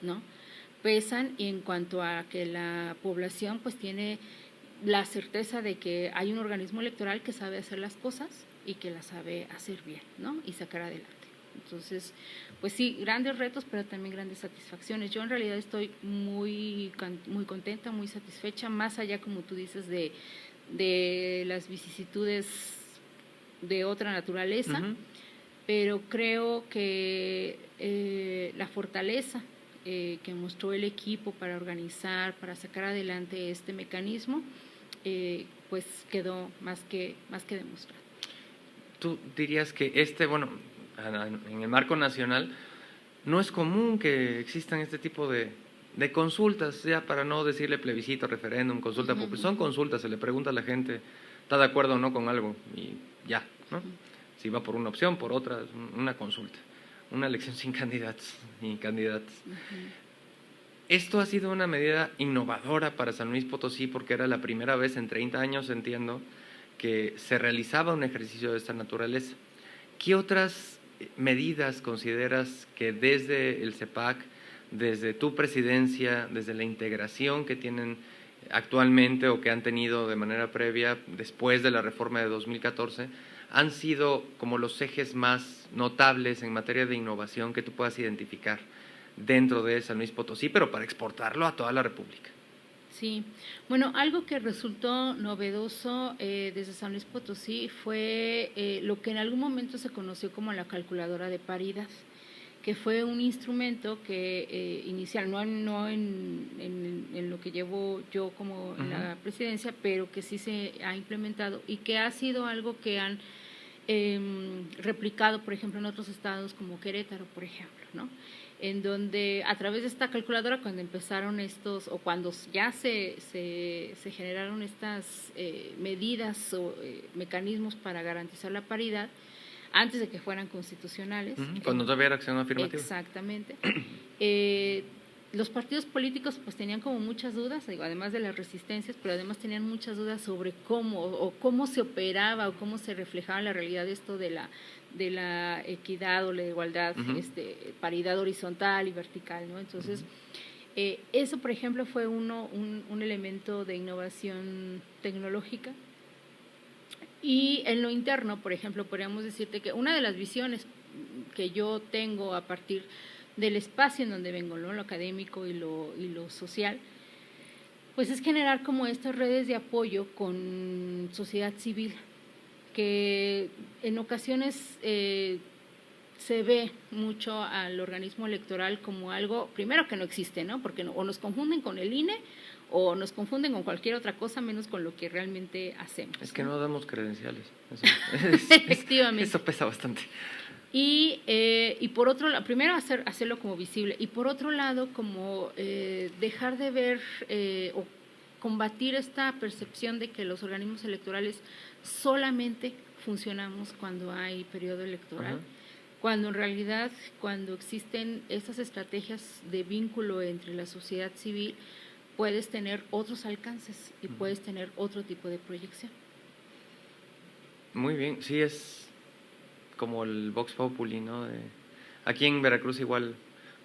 ¿no? Pesan en cuanto a que la población pues tiene la certeza de que hay un organismo electoral que sabe hacer las cosas y que las sabe hacer bien, ¿no?, y sacar adelante. Entonces, pues sí, grandes retos, pero también grandes satisfacciones. Yo en realidad estoy muy contenta, muy satisfecha, más allá, como tú dices, de las vicisitudes de otra naturaleza, pero creo que la fortaleza que mostró el equipo para organizar, para sacar adelante este mecanismo, pues quedó más que demostrado. ¿Tú dirías que bueno, en el marco nacional no es común que existan este tipo de consultas, ya para no decirle plebiscito, referéndum, consulta, porque son consultas, se le pregunta a la gente, ¿está de acuerdo o no con algo? Y ya, ¿no? si va por una opción, por otra, una consulta, una elección sin candidatos y candidatas. Esto ha sido una medida innovadora para San Luis Potosí porque era la primera vez en 30 años, entiendo, que se realizaba un ejercicio de esta naturaleza. ¿Qué otras medidas consideras que desde el CEPAC, desde tu presidencia, desde la integración que tienen actualmente o que han tenido de manera previa después de la reforma de 2014, han sido como los ejes más notables en materia de innovación que tú puedas identificar dentro de San Luis Potosí, pero para exportarlo a toda la República? Sí, bueno, algo que resultó novedoso desde San Luis Potosí fue lo que en algún momento se conoció como la calculadora de paridad, que fue un instrumento que inicial, no en lo que llevo yo como la presidencia, pero que sí se ha implementado y que ha sido algo que han replicado, por ejemplo, en otros estados como Querétaro, por ejemplo, ¿no? En donde a través de esta calculadora, cuando empezaron estos, o cuando ya se generaron estas medidas o mecanismos para garantizar la paridad, antes de que fueran constitucionales. Cuando todavía era acción afirmativa. Exactamente. Los partidos políticos pues tenían como muchas dudas, digo, además de las resistencias, pero además tenían muchas dudas sobre cómo se operaba o cómo se reflejaba la realidad esto de la equidad o la igualdad, paridad horizontal y vertical, ¿no? Entonces, eso, por ejemplo, fue un elemento de innovación tecnológica. Y en lo interno, por ejemplo, podríamos decirte que una de las visiones que yo tengo a partir del espacio en donde vengo, ¿no? Lo académico y lo social, pues es generar como estas redes de apoyo con sociedad civil, que en ocasiones se ve mucho al organismo electoral como algo, primero que no existe, ¿no? Porque o nos confunden con el INE o nos confunden con cualquier otra cosa menos con lo que realmente hacemos. Es que no damos credenciales. Efectivamente. Eso pesa bastante. Y por otro lado, primero hacerlo como visible y por otro lado como dejar de ver o combatir esta percepción de que los organismos electorales solamente funcionamos cuando hay periodo electoral, cuando en realidad cuando existen estas estrategias de vínculo entre la sociedad civil puedes tener otros alcances y puedes tener otro tipo de proyección. Muy bien, sí, es como el Vox Populi, ¿no? Aquí en Veracruz igual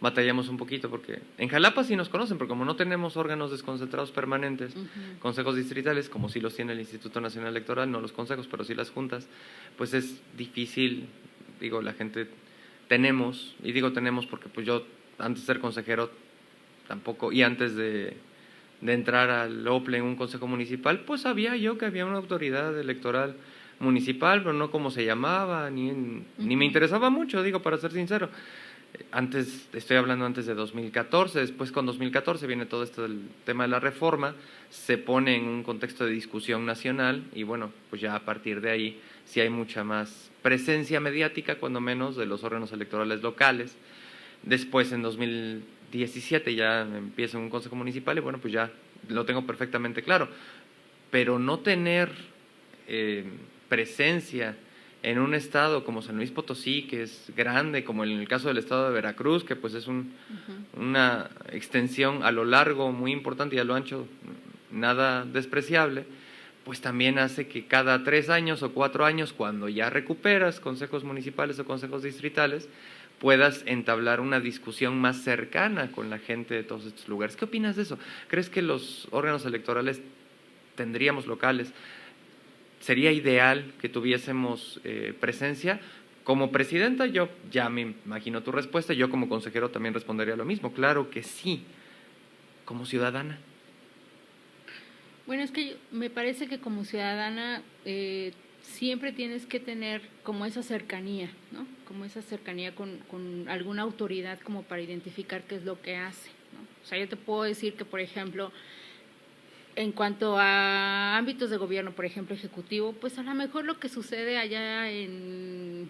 batallamos un poquito porque en Jalapa sí nos conocen, pero como no tenemos órganos desconcentrados permanentes, consejos distritales, como sí los tiene el Instituto Nacional Electoral, no los consejos, pero sí las juntas, pues es difícil, digo, la gente tenemos, y digo tenemos porque pues yo antes de ser consejero tampoco, y antes de entrar al OPLE en un consejo municipal, pues sabía yo que había una autoridad electoral municipal, pero no cómo se llamaba, ni me interesaba mucho, digo, para ser sincero. Antes, estoy hablando antes de 2014, después con 2014 viene todo esto del tema de la reforma, se pone en un contexto de discusión nacional y bueno, pues ya a partir de ahí sí hay mucha más presencia mediática, cuando menos, de los órganos electorales locales. Después, en 2017, ya empiezo en un consejo municipal y bueno, pues ya lo tengo perfectamente claro. Pero no tener presencia en un estado como San Luis Potosí, que es grande, como en el caso del estado de Veracruz, que pues es una extensión a lo largo muy importante y a lo ancho nada despreciable, pues también hace que cada 3 años o 4 años, cuando ya recuperas consejos municipales o consejos distritales, puedas entablar una discusión más cercana con la gente de todos estos lugares. ¿Qué opinas de eso? ¿Crees que los órganos electorales tendríamos locales? ¿Sería ideal que tuviésemos presencia? Como presidenta, yo ya me imagino tu respuesta, yo como consejero también respondería lo mismo. Claro que sí. Como ciudadana. Bueno, es que me parece que como ciudadana siempre tienes que tener como esa cercanía, ¿no? Como esa cercanía con alguna autoridad como para identificar qué es lo que hace, ¿no? O sea, yo te puedo decir que, por ejemplo, en cuanto a ámbitos de gobierno, por ejemplo, ejecutivo, pues a lo mejor lo que sucede allá en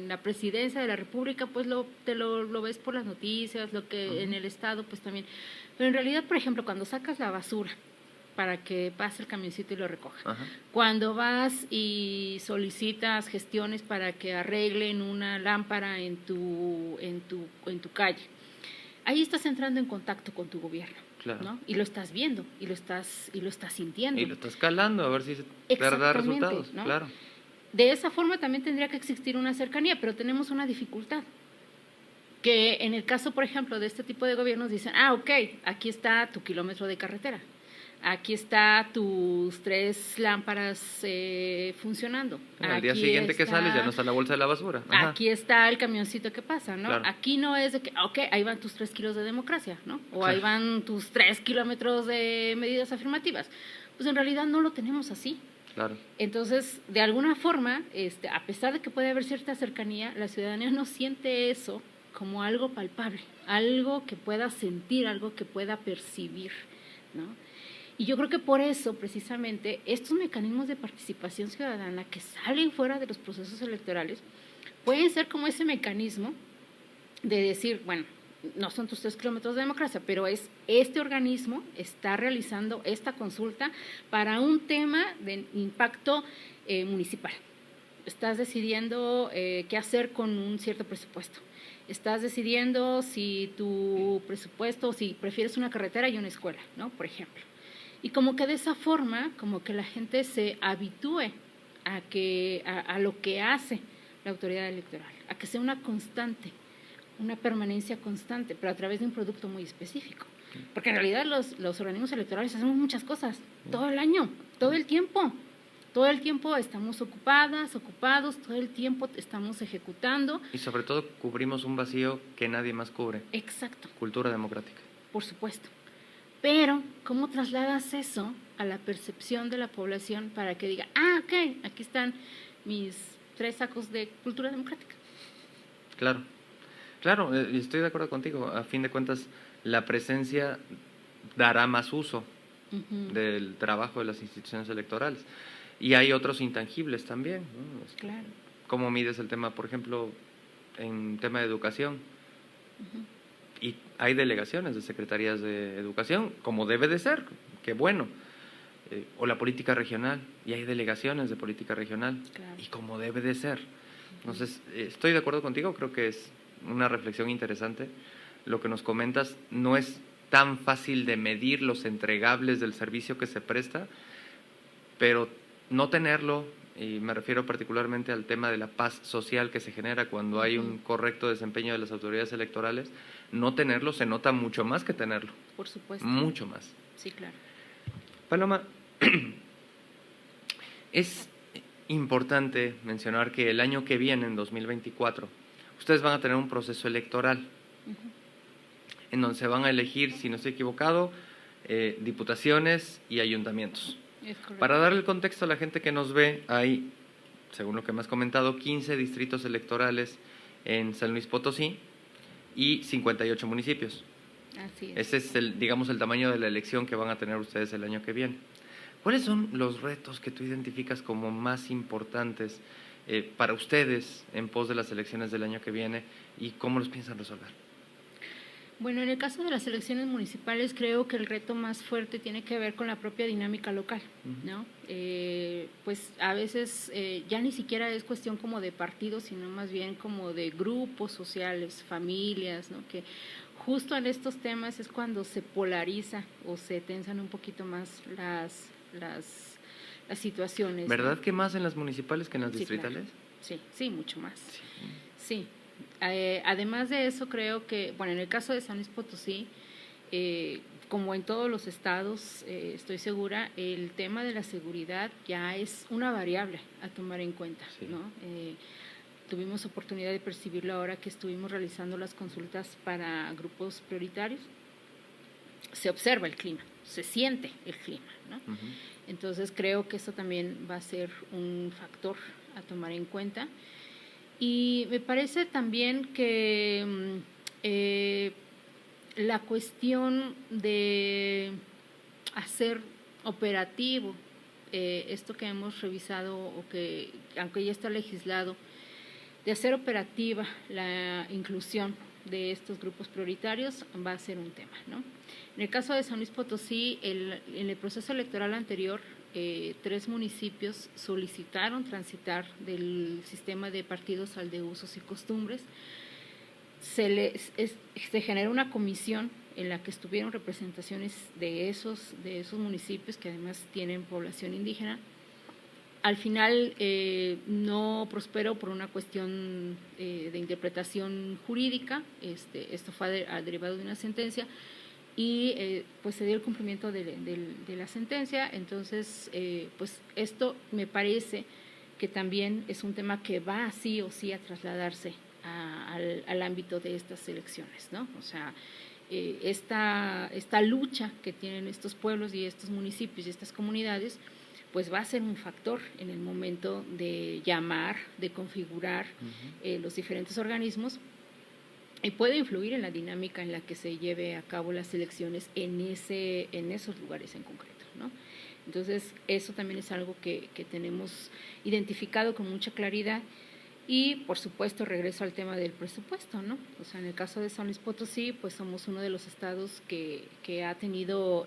la presidencia de la República, pues lo ves por las noticias, lo que en el Estado, pues también. Pero en realidad, por ejemplo, cuando sacas la basura para que pase el camioncito y lo recoja. Ajá. Cuando vas y solicitas gestiones para que arreglen una lámpara en tu calle, ahí estás entrando en contacto con tu gobierno, Claro. ¿no? Y lo estás viendo, y lo estás sintiendo. Y lo estás calando a ver si te da Exactamente, resultados, ¿no? claro. De esa forma también tendría que existir una cercanía, pero tenemos una dificultad. Que en el caso, por ejemplo, de este tipo de gobiernos dicen, ok, aquí está tu kilómetro de carretera, aquí está tus 3 lámparas funcionando. Al día siguiente que sales ya no está la bolsa de la basura. Ajá. Aquí está el camioncito que pasa, ¿no? Claro. Aquí no es de que, ok, ahí van tus 3 kilos de democracia, ¿no? O Claro. ahí van tus 3 kilómetros de medidas afirmativas. Pues en realidad no lo tenemos así. Claro. Entonces, de alguna forma, a pesar de que puede haber cierta cercanía, la ciudadanía no siente eso como algo palpable, algo que pueda sentir, algo que pueda percibir, ¿no? Y yo creo que por eso, precisamente, estos mecanismos de participación ciudadana que salen fuera de los procesos electorales pueden ser como ese mecanismo de decir, bueno, no son tus 3 kilómetros de democracia, pero es este organismo está realizando esta consulta para un tema de impacto municipal. Estás decidiendo qué hacer con un cierto presupuesto. Estás decidiendo si tu presupuesto, si prefieres una carretera y una escuela, ¿no? Por ejemplo. Y como que de esa forma, como que la gente se habitúe a lo que hace la autoridad electoral, a que sea una constante, una permanencia constante, pero a través de un producto muy específico. Porque en realidad los organismos electorales hacemos muchas cosas, todo el año, todo el tiempo. Todo el tiempo estamos ocupados, todo el tiempo estamos ejecutando. Y sobre todo cubrimos un vacío que nadie más cubre. Exacto. Cultura democrática. Por supuesto. Pero, ¿cómo trasladas eso a la percepción de la población para que diga, ok, aquí están mis 3 sacos de cultura democrática? Claro, claro, estoy de acuerdo contigo. A fin de cuentas, la presencia dará más uso del trabajo de las instituciones electorales. Y hay otros intangibles también, ¿no? Claro. ¿Cómo mides el tema, por ejemplo, en tema de educación? Y hay delegaciones de secretarías de educación, como debe de ser, qué bueno. O la política regional, y hay delegaciones de política regional, Claro. y como debe de ser. Entonces, estoy de acuerdo contigo, creo que es una reflexión interesante. Lo que nos comentas no es tan fácil de medir los entregables del servicio que se presta, pero no tenerlo, y me refiero particularmente al tema de la paz social que se genera cuando hay un correcto desempeño de las autoridades electorales, no tenerlo se nota mucho más que tenerlo. Por supuesto. Mucho más. Sí, claro. Paloma, es importante mencionar que el año que viene, en 2024, ustedes van a tener un proceso electoral en donde se van a elegir, si no estoy equivocado, diputaciones y ayuntamientos. Es correcto. Para darle el contexto a la gente que nos ve, hay, según lo que me has comentado, 15 distritos electorales en San Luis Potosí y 58 municipios. Así es. Ese es, el tamaño de la elección que van a tener ustedes el año que viene. ¿Cuáles son los retos que tú identificas como más importantes para ustedes en pos de las elecciones del año que viene y cómo los piensan resolver? Bueno, en el caso de las elecciones municipales creo que el reto más fuerte tiene que ver con la propia dinámica local, ¿no? Pues a veces ya ni siquiera es cuestión como de partidos, sino más bien como de grupos sociales, familias, ¿no? Que justo en estos temas es cuando se polariza o se tensan un poquito más las situaciones. ¿Verdad ¿no? que más en las municipales que en las Sí, distritales? claro. Sí, mucho más. Sí. Además de eso, creo que, bueno, en el caso de San Luis Potosí, como en todos los estados, estoy segura, el tema de la seguridad ya es una variable a tomar en cuenta, Sí. ¿no? Tuvimos oportunidad de percibirlo ahora que estuvimos realizando las consultas para grupos prioritarios. Se observa el clima, se siente el clima, ¿no? Entonces creo que eso también va a ser un factor a tomar en cuenta. Y me parece también que la cuestión de hacer operativo esto que hemos revisado o que aunque ya está legislado, de hacer operativa la inclusión de estos grupos prioritarios va a ser un tema, ¿no? En el caso de San Luis Potosí, en el proceso electoral anterior, 3 municipios solicitaron transitar del sistema de partidos al de usos y costumbres. Se generó una comisión en la que estuvieron representaciones de esos municipios que además tienen población indígena. Al final no prosperó por una cuestión de interpretación jurídica. Esto fue derivado de una sentencia y pues se dio el cumplimiento de la sentencia. Entonces, pues esto me parece que también es un tema que va sí o sí a trasladarse al ámbito de estas elecciones, ¿no? O sea, esta lucha que tienen estos pueblos y estos municipios y estas comunidades, pues va a ser un factor en el momento de llamar, de configurar los diferentes organismos, y puede influir en la dinámica en la que se lleve a cabo las elecciones en esos lugares en concreto, ¿no? Entonces, eso también es algo que tenemos identificado con mucha claridad. Y, por supuesto, regreso al tema del presupuesto, ¿no? O sea, en el caso de San Luis Potosí, pues somos uno de los estados que ha tenido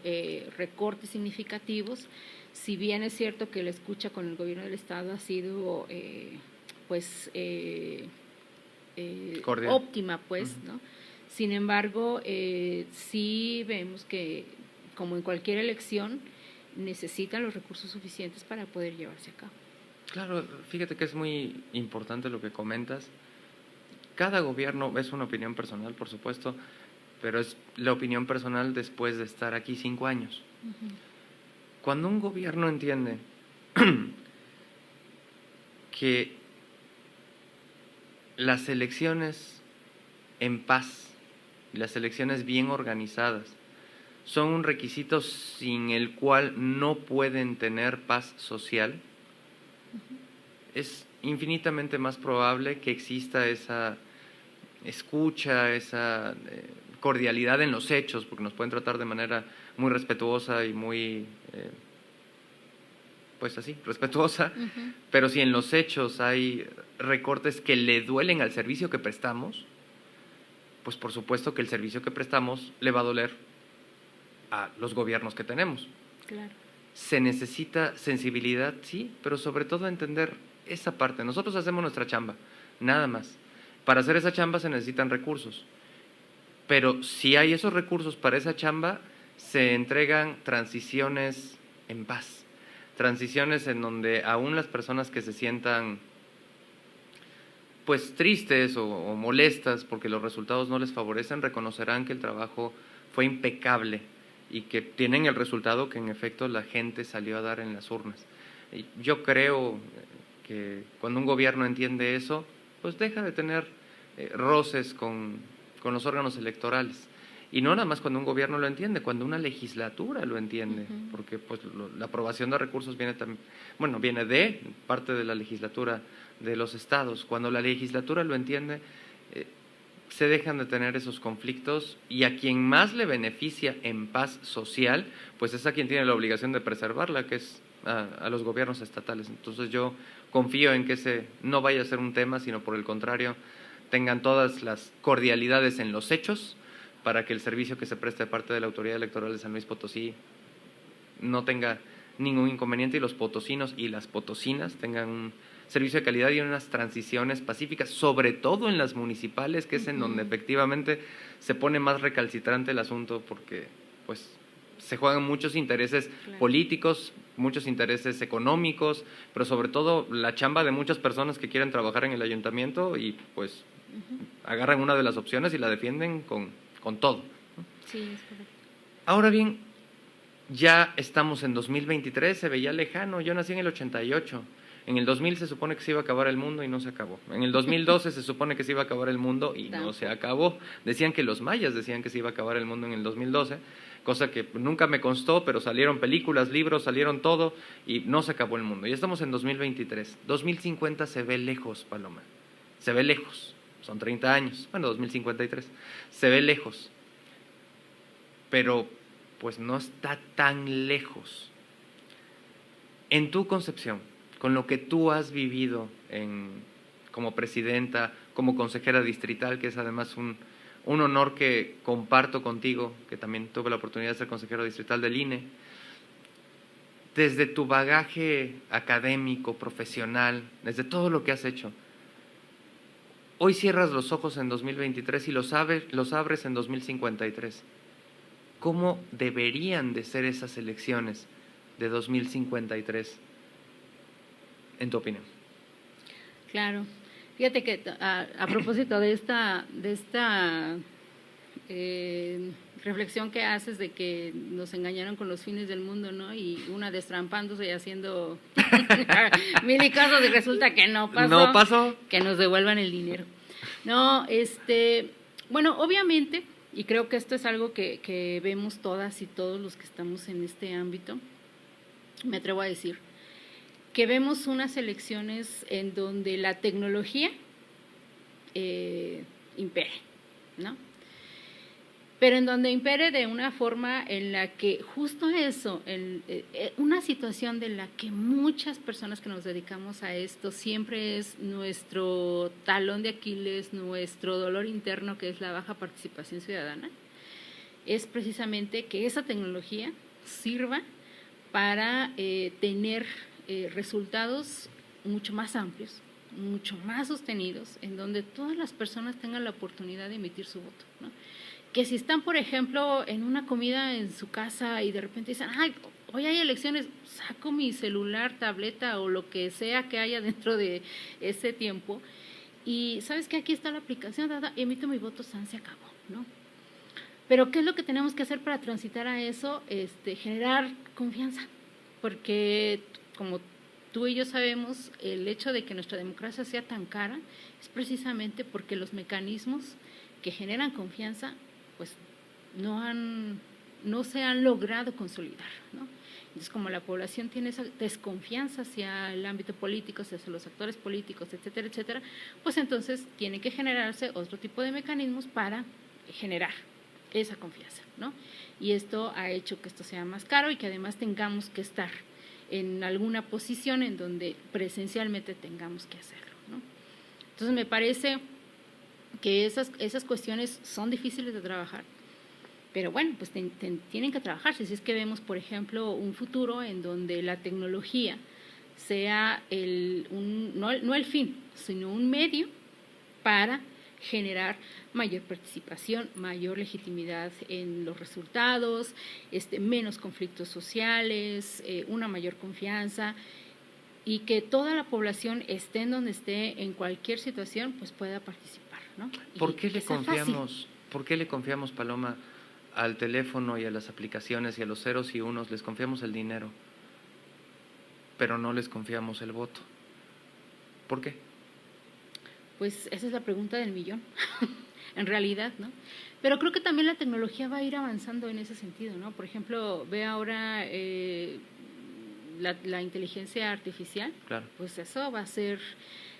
recortes significativos. Si bien es cierto que la escucha con el gobierno del estado ha sido, óptima, pues, ¿no? Sin embargo, sí vemos que, como en cualquier elección, necesitan los recursos suficientes para poder llevarse a cabo. Claro, fíjate que es muy importante lo que comentas. Cada gobierno, es una opinión personal, por supuesto, pero es la opinión personal después de estar aquí 5 años. Cuando un gobierno entiende que las elecciones en paz y las elecciones bien organizadas son un requisito sin el cual no pueden tener paz social, es infinitamente más probable que exista esa escucha, esa cordialidad en los hechos, porque nos pueden tratar de manera muy respetuosa y muy, pues así, respetuosa, pero si en los hechos hay recortes que le duelen al servicio que prestamos, pues por supuesto que el servicio que prestamos le va a doler a los gobiernos que tenemos. Claro. Se necesita sensibilidad, sí, pero sobre todo entender esa parte. Nosotros hacemos nuestra chamba, nada más. Para hacer esa chamba se necesitan recursos, pero si hay esos recursos para esa chamba, se entregan transiciones en paz, transiciones en donde aún las personas que se sientan pues tristes o molestas porque los resultados no les favorecen, reconocerán que el trabajo fue impecable y que tienen el resultado que en efecto la gente salió a dar en las urnas. Y yo creo que cuando un gobierno entiende eso, pues deja de tener roces con los órganos electorales. Y no nada más cuando un gobierno lo entiende, cuando una legislatura lo entiende, porque pues la aprobación de recursos viene de parte de la legislatura de los estados. Cuando la legislatura lo entiende, se dejan de tener esos conflictos, y a quien más le beneficia en paz social, pues es a quien tiene la obligación de preservarla, que es a los gobiernos estatales. Entonces yo confío en que ese no vaya a ser un tema, sino por el contrario, tengan todas las cordialidades en los hechos para que el servicio que se preste de parte de la Autoridad Electoral de San Luis Potosí no tenga ningún inconveniente, y los potosinos y las potosinas tengan un servicio de calidad y unas transiciones pacíficas, sobre todo en las municipales, que es en donde efectivamente se pone más recalcitrante el asunto, porque pues se juegan muchos intereses políticos, muchos intereses económicos, pero sobre todo la chamba de muchas personas que quieren trabajar en el ayuntamiento y pues agarran una de las opciones y la defienden con todo. Sí, es correcto. Ahora bien, ya estamos en 2023, se veía lejano. Yo nací en el 88. En el 2000 se supone que se iba a acabar el mundo y no se acabó. En el 2012 se supone que se iba a acabar el mundo y no se acabó. Decían que los mayas decían que se iba a acabar el mundo en el 2012, cosa que nunca me constó, pero salieron películas, libros, salieron todo y no se acabó el mundo. Ya estamos en 2023. 2050 se ve lejos, Paloma. Se ve lejos. Son 30 años. Bueno, 2053. Se ve lejos. Pero pues no está tan lejos. En tu concepción, con lo que tú has vivido como presidenta, como consejera distrital, que es además un honor que comparto contigo, que también tuve la oportunidad de ser consejero distrital del INE. Desde tu bagaje académico, profesional, desde todo lo que has hecho, hoy cierras los ojos en 2023 y los abres en 2053. ¿Cómo deberían de ser esas elecciones de 2053, en tu opinión? Claro. Fíjate que a propósito de esta reflexión que haces de que nos engañaron con los fines del mundo, ¿no? Y una destrampándose y haciendo mil y cosas y resulta que no pasó. No pasó. Que nos devuelvan el dinero. No, bueno, obviamente, y creo que esto es algo que vemos todas y todos los que estamos en este ámbito, me atrevo a decir, que vemos unas elecciones en donde la tecnología impere, ¿no? Pero en donde impere de una forma en la que justo eso, una situación de la que muchas personas que nos dedicamos a esto siempre es nuestro talón de Aquiles, nuestro dolor interno, que es la baja participación ciudadana, es precisamente que esa tecnología sirva para tener resultados mucho más amplios, mucho más sostenidos, en donde todas las personas tengan la oportunidad de emitir su voto, ¿no? Que si están, por ejemplo, en una comida en su casa y de repente dicen, ay, hoy hay elecciones, saco mi celular, tableta o lo que sea que haya dentro de ese tiempo y ¿sabes qué? Aquí está la aplicación, emito mi voto, se acabó, ¿no? Pero ¿qué es lo que tenemos que hacer para transitar a eso? Generar confianza, porque como tú y yo sabemos, el hecho de que nuestra democracia sea tan cara es precisamente porque los mecanismos que generan confianza pues no se han logrado consolidar, ¿no? Entonces, como la población tiene esa desconfianza hacia el ámbito político, hacia los actores políticos, etcétera, etcétera, pues entonces tiene que generarse otro tipo de mecanismos para generar esa confianza, ¿no? Y esto ha hecho que esto sea más caro y que además tengamos que estar en alguna posición en donde presencialmente tengamos que hacerlo, ¿no? Entonces, me parece que esas cuestiones son difíciles de trabajar, pero bueno, pues tienen que trabajarse. Si es que vemos, por ejemplo, un futuro en donde la tecnología sea no el fin, sino un medio para generar mayor participación, mayor legitimidad en los resultados, menos conflictos sociales, una mayor confianza, y que toda la población esté en donde esté, en cualquier situación, pues pueda participar, ¿no? ¿Por qué le confiamos, Paloma, al teléfono y a las aplicaciones y a los ceros y unos? Les confiamos el dinero, pero no les confiamos el voto. ¿Por qué? Pues esa es la pregunta del millón, en realidad, ¿no? Pero creo que también la tecnología va a ir avanzando en ese sentido, ¿no? Por ejemplo, ve ahora la inteligencia artificial, claro. Pues eso va a ser,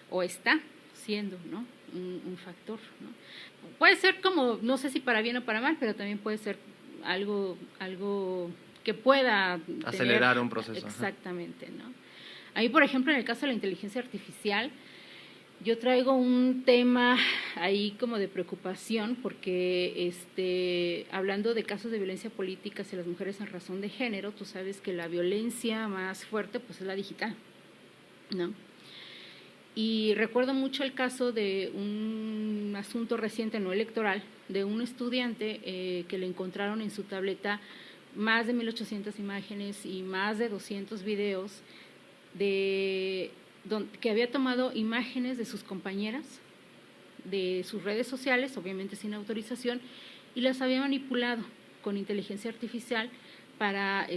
o está siendo, ¿no? Un factor, ¿no? Puede ser como, no sé si para bien o para mal, pero también puede ser algo que pueda acelerar un proceso. Exactamente, ¿no? A mí, por ejemplo, en el caso de la inteligencia artificial, yo traigo un tema ahí como de preocupación porque hablando de casos de violencia política hacia las mujeres en razón de género, tú sabes que la violencia más fuerte pues es la digital, ¿no? Y recuerdo mucho el caso de un asunto reciente no electoral de un estudiante que le encontraron en su tableta más de 1,800 imágenes y más de 200 videos que había tomado imágenes de sus compañeras, de sus redes sociales, obviamente sin autorización, y las había manipulado con inteligencia artificial para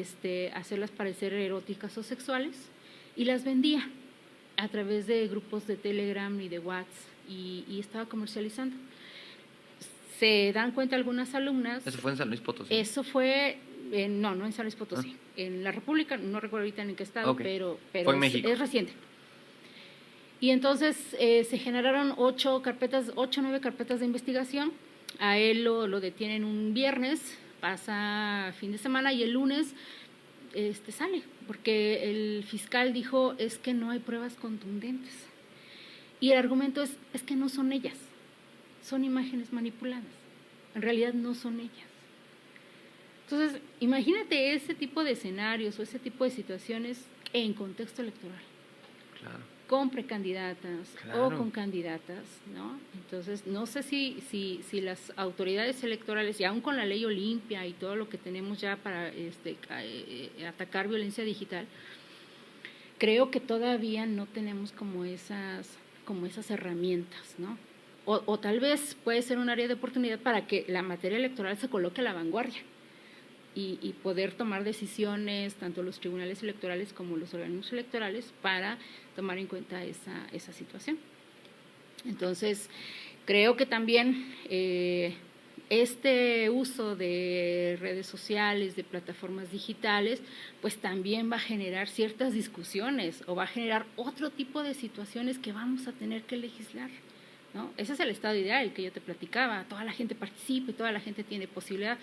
hacerlas parecer eróticas o sexuales, y las vendía a través de grupos de Telegram y de WhatsApp, y estaba comercializando. Se dan cuenta algunas alumnas. ¿Eso fue en San Luis Potosí? Eso fue, no en San Luis Potosí, en la República, no recuerdo ahorita en qué estado, okay. pero fue en México. Es reciente. Y entonces se generaron 8 o 9 carpetas de investigación. A él lo detienen un viernes, pasa fin de semana y el lunes sale, porque el fiscal dijo es que no hay pruebas contundentes. Y el argumento es que no son ellas, son imágenes manipuladas. en realidad no son ellas. Entonces, imagínate ese tipo de escenarios o ese tipo de situaciones en contexto electoral. Claro. Con precandidatas Claro. o con candidatas, ¿no? Entonces, no sé si las autoridades electorales, y aún con la ley Olimpia y todo lo que tenemos ya para atacar violencia digital, creo que todavía no tenemos como esas herramientas, ¿no? O tal vez puede ser un área de oportunidad para que la materia electoral se coloque a la vanguardia y poder tomar decisiones, tanto los tribunales electorales como los organismos electorales, para tomar en cuenta esa situación. Entonces, creo que también este uso de redes sociales, de plataformas digitales, pues también va a generar ciertas discusiones o va a generar otro tipo de situaciones que vamos a tener que legislar, ¿no? Ese es el estado ideal que yo te platicaba, toda la gente participa y toda la gente tiene posibilidad.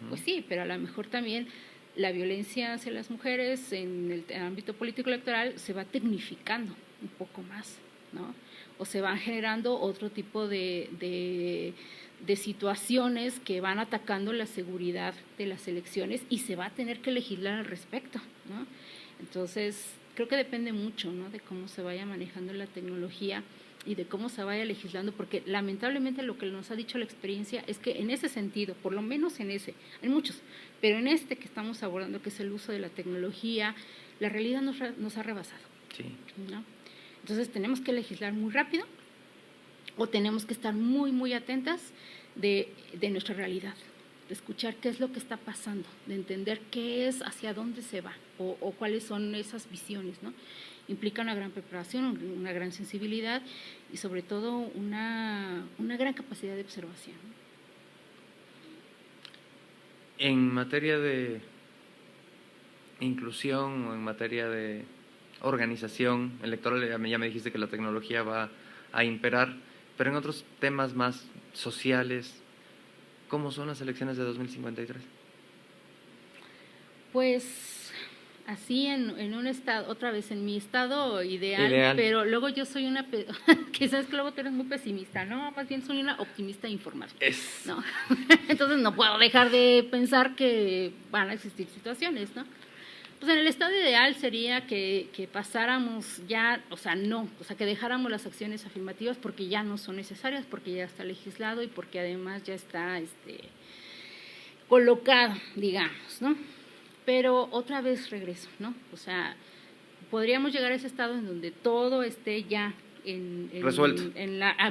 Pues sí, pero a lo mejor también la violencia hacia las mujeres en el ámbito político electoral se va tecnificando un poco más, ¿no? O se van generando otro tipo de situaciones que van atacando la seguridad de las elecciones y se va a tener que legislar al respecto, ¿no? Entonces, creo que depende mucho, ¿no?, de cómo se vaya manejando la tecnología y de cómo se vaya legislando, porque lamentablemente lo que nos ha dicho la experiencia es que en ese sentido, por lo menos en ese, hay muchos, pero en este que estamos abordando, que es el uso de la tecnología, la realidad nos ha rebasado, Sí. ¿no? Entonces tenemos que legislar muy rápido o tenemos que estar muy, muy atentas de nuestra realidad, de escuchar qué es lo que está pasando, de entender qué es, hacia dónde se va o cuáles son esas visiones, ¿no? Implica una gran preparación, una gran sensibilidad y sobre todo una gran capacidad de observación. En materia de inclusión o en materia de organización electoral, ya me dijiste que la tecnología va a imperar, pero en otros temas más sociales, ¿cómo son las elecciones de 2053? Pues así en un estado, otra vez en mi estado ideal. Pero luego yo soy quizás que luego tú eres muy pesimista, ¿no? Más bien soy una optimista informada, ¿no? Entonces no puedo dejar de pensar que van a existir situaciones, ¿no? Pues en el estado ideal sería que pasáramos ya, que dejáramos las acciones afirmativas porque ya no son necesarias, porque ya está legislado y porque además ya está colocado, digamos, ¿no? Pero otra vez regreso, ¿no? O sea, podríamos llegar a ese estado en donde todo esté ya resuelto,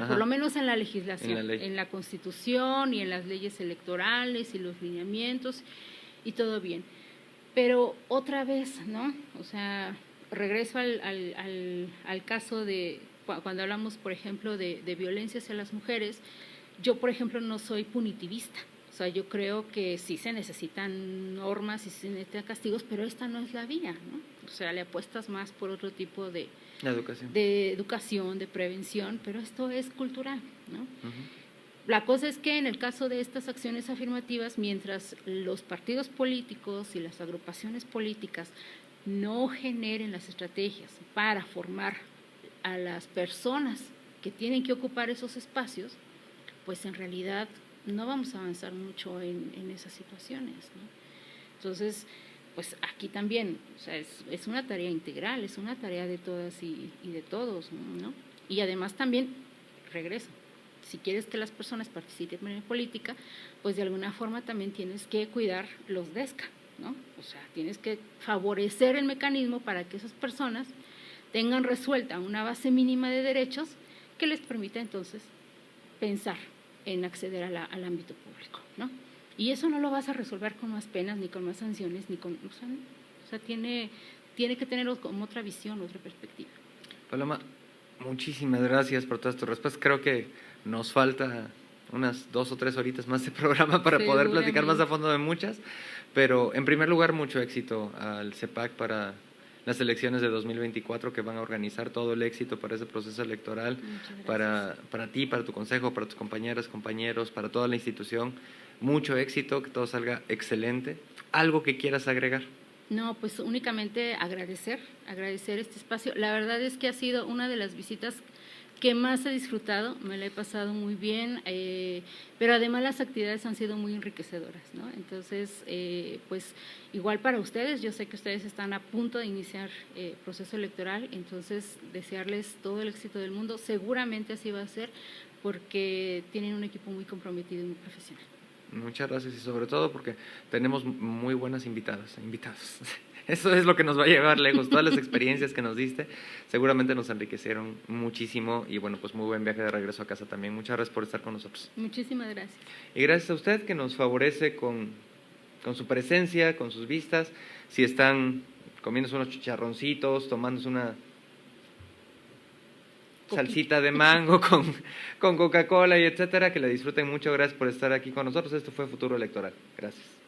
por lo menos en la legislación, en la ley, en la Constitución y en las leyes electorales y los lineamientos y todo bien. Pero otra vez, ¿no? O sea, regreso al caso de cuando hablamos, por ejemplo, de violencia hacia las mujeres. Yo, por ejemplo, no soy punitivista. O sea, yo creo que sí se necesitan normas y se necesitan castigos, pero esta no es la vía, ¿no? O sea, le apuestas más por otro tipo de educación, de prevención, pero esto es cultural, ¿no? La cosa es que en el caso de estas acciones afirmativas, mientras los partidos políticos y las agrupaciones políticas no generen las estrategias para formar a las personas que tienen que ocupar esos espacios, pues en realidad no vamos a avanzar mucho en esas situaciones, ¿no? Entonces, pues aquí también, o sea, es una tarea integral, es una tarea de todas y de todos, ¿no? Y además también, regreso, si quieres que las personas participen en política, pues de alguna forma también tienes que cuidar los DESCA, ¿no? O sea, tienes que favorecer el mecanismo para que esas personas tengan resuelta una base mínima de derechos que les permita entonces pensar en acceder al ámbito público, ¿no? Y eso no lo vas a resolver con más penas, ni con más sanciones, ni con… O sea, tiene que tener como otra visión, otra perspectiva. Paloma, muchísimas gracias por todas tus respuestas. Creo que nos falta unas 2 o 3 horitas más de programa para poder platicar más a fondo de muchas, pero en primer lugar, mucho éxito al CEPAC para las elecciones de 2024 que van a organizar, todo el éxito para ese proceso electoral, para ti, para tu consejo, para tus compañeras, compañeros, para toda la institución. Mucho éxito, que todo salga excelente. ¿Algo que quieras agregar? No, pues únicamente agradecer este espacio. La verdad es que ha sido una de las visitas que más he disfrutado, me la he pasado muy bien, pero además las actividades han sido muy enriquecedoras, ¿no? Entonces, pues igual para ustedes, yo sé que ustedes están a punto de iniciar proceso electoral, entonces desearles todo el éxito del mundo, seguramente así va a ser, porque tienen un equipo muy comprometido y muy profesional. Muchas gracias y sobre todo porque tenemos muy buenas invitados. Eso es lo que nos va a llevar lejos. Todas las experiencias que nos diste seguramente nos enriquecieron muchísimo y bueno, pues muy buen viaje de regreso a casa también. Muchas gracias por estar con nosotros. Muchísimas gracias. Y gracias a usted que nos favorece con su presencia, con sus vistas. Si están comiéndose unos chicharroncitos, tomándose una salsita de mango con Coca-Cola y etcétera, que la disfruten mucho. Gracias por estar aquí con nosotros. Esto fue Futuro Electoral. Gracias.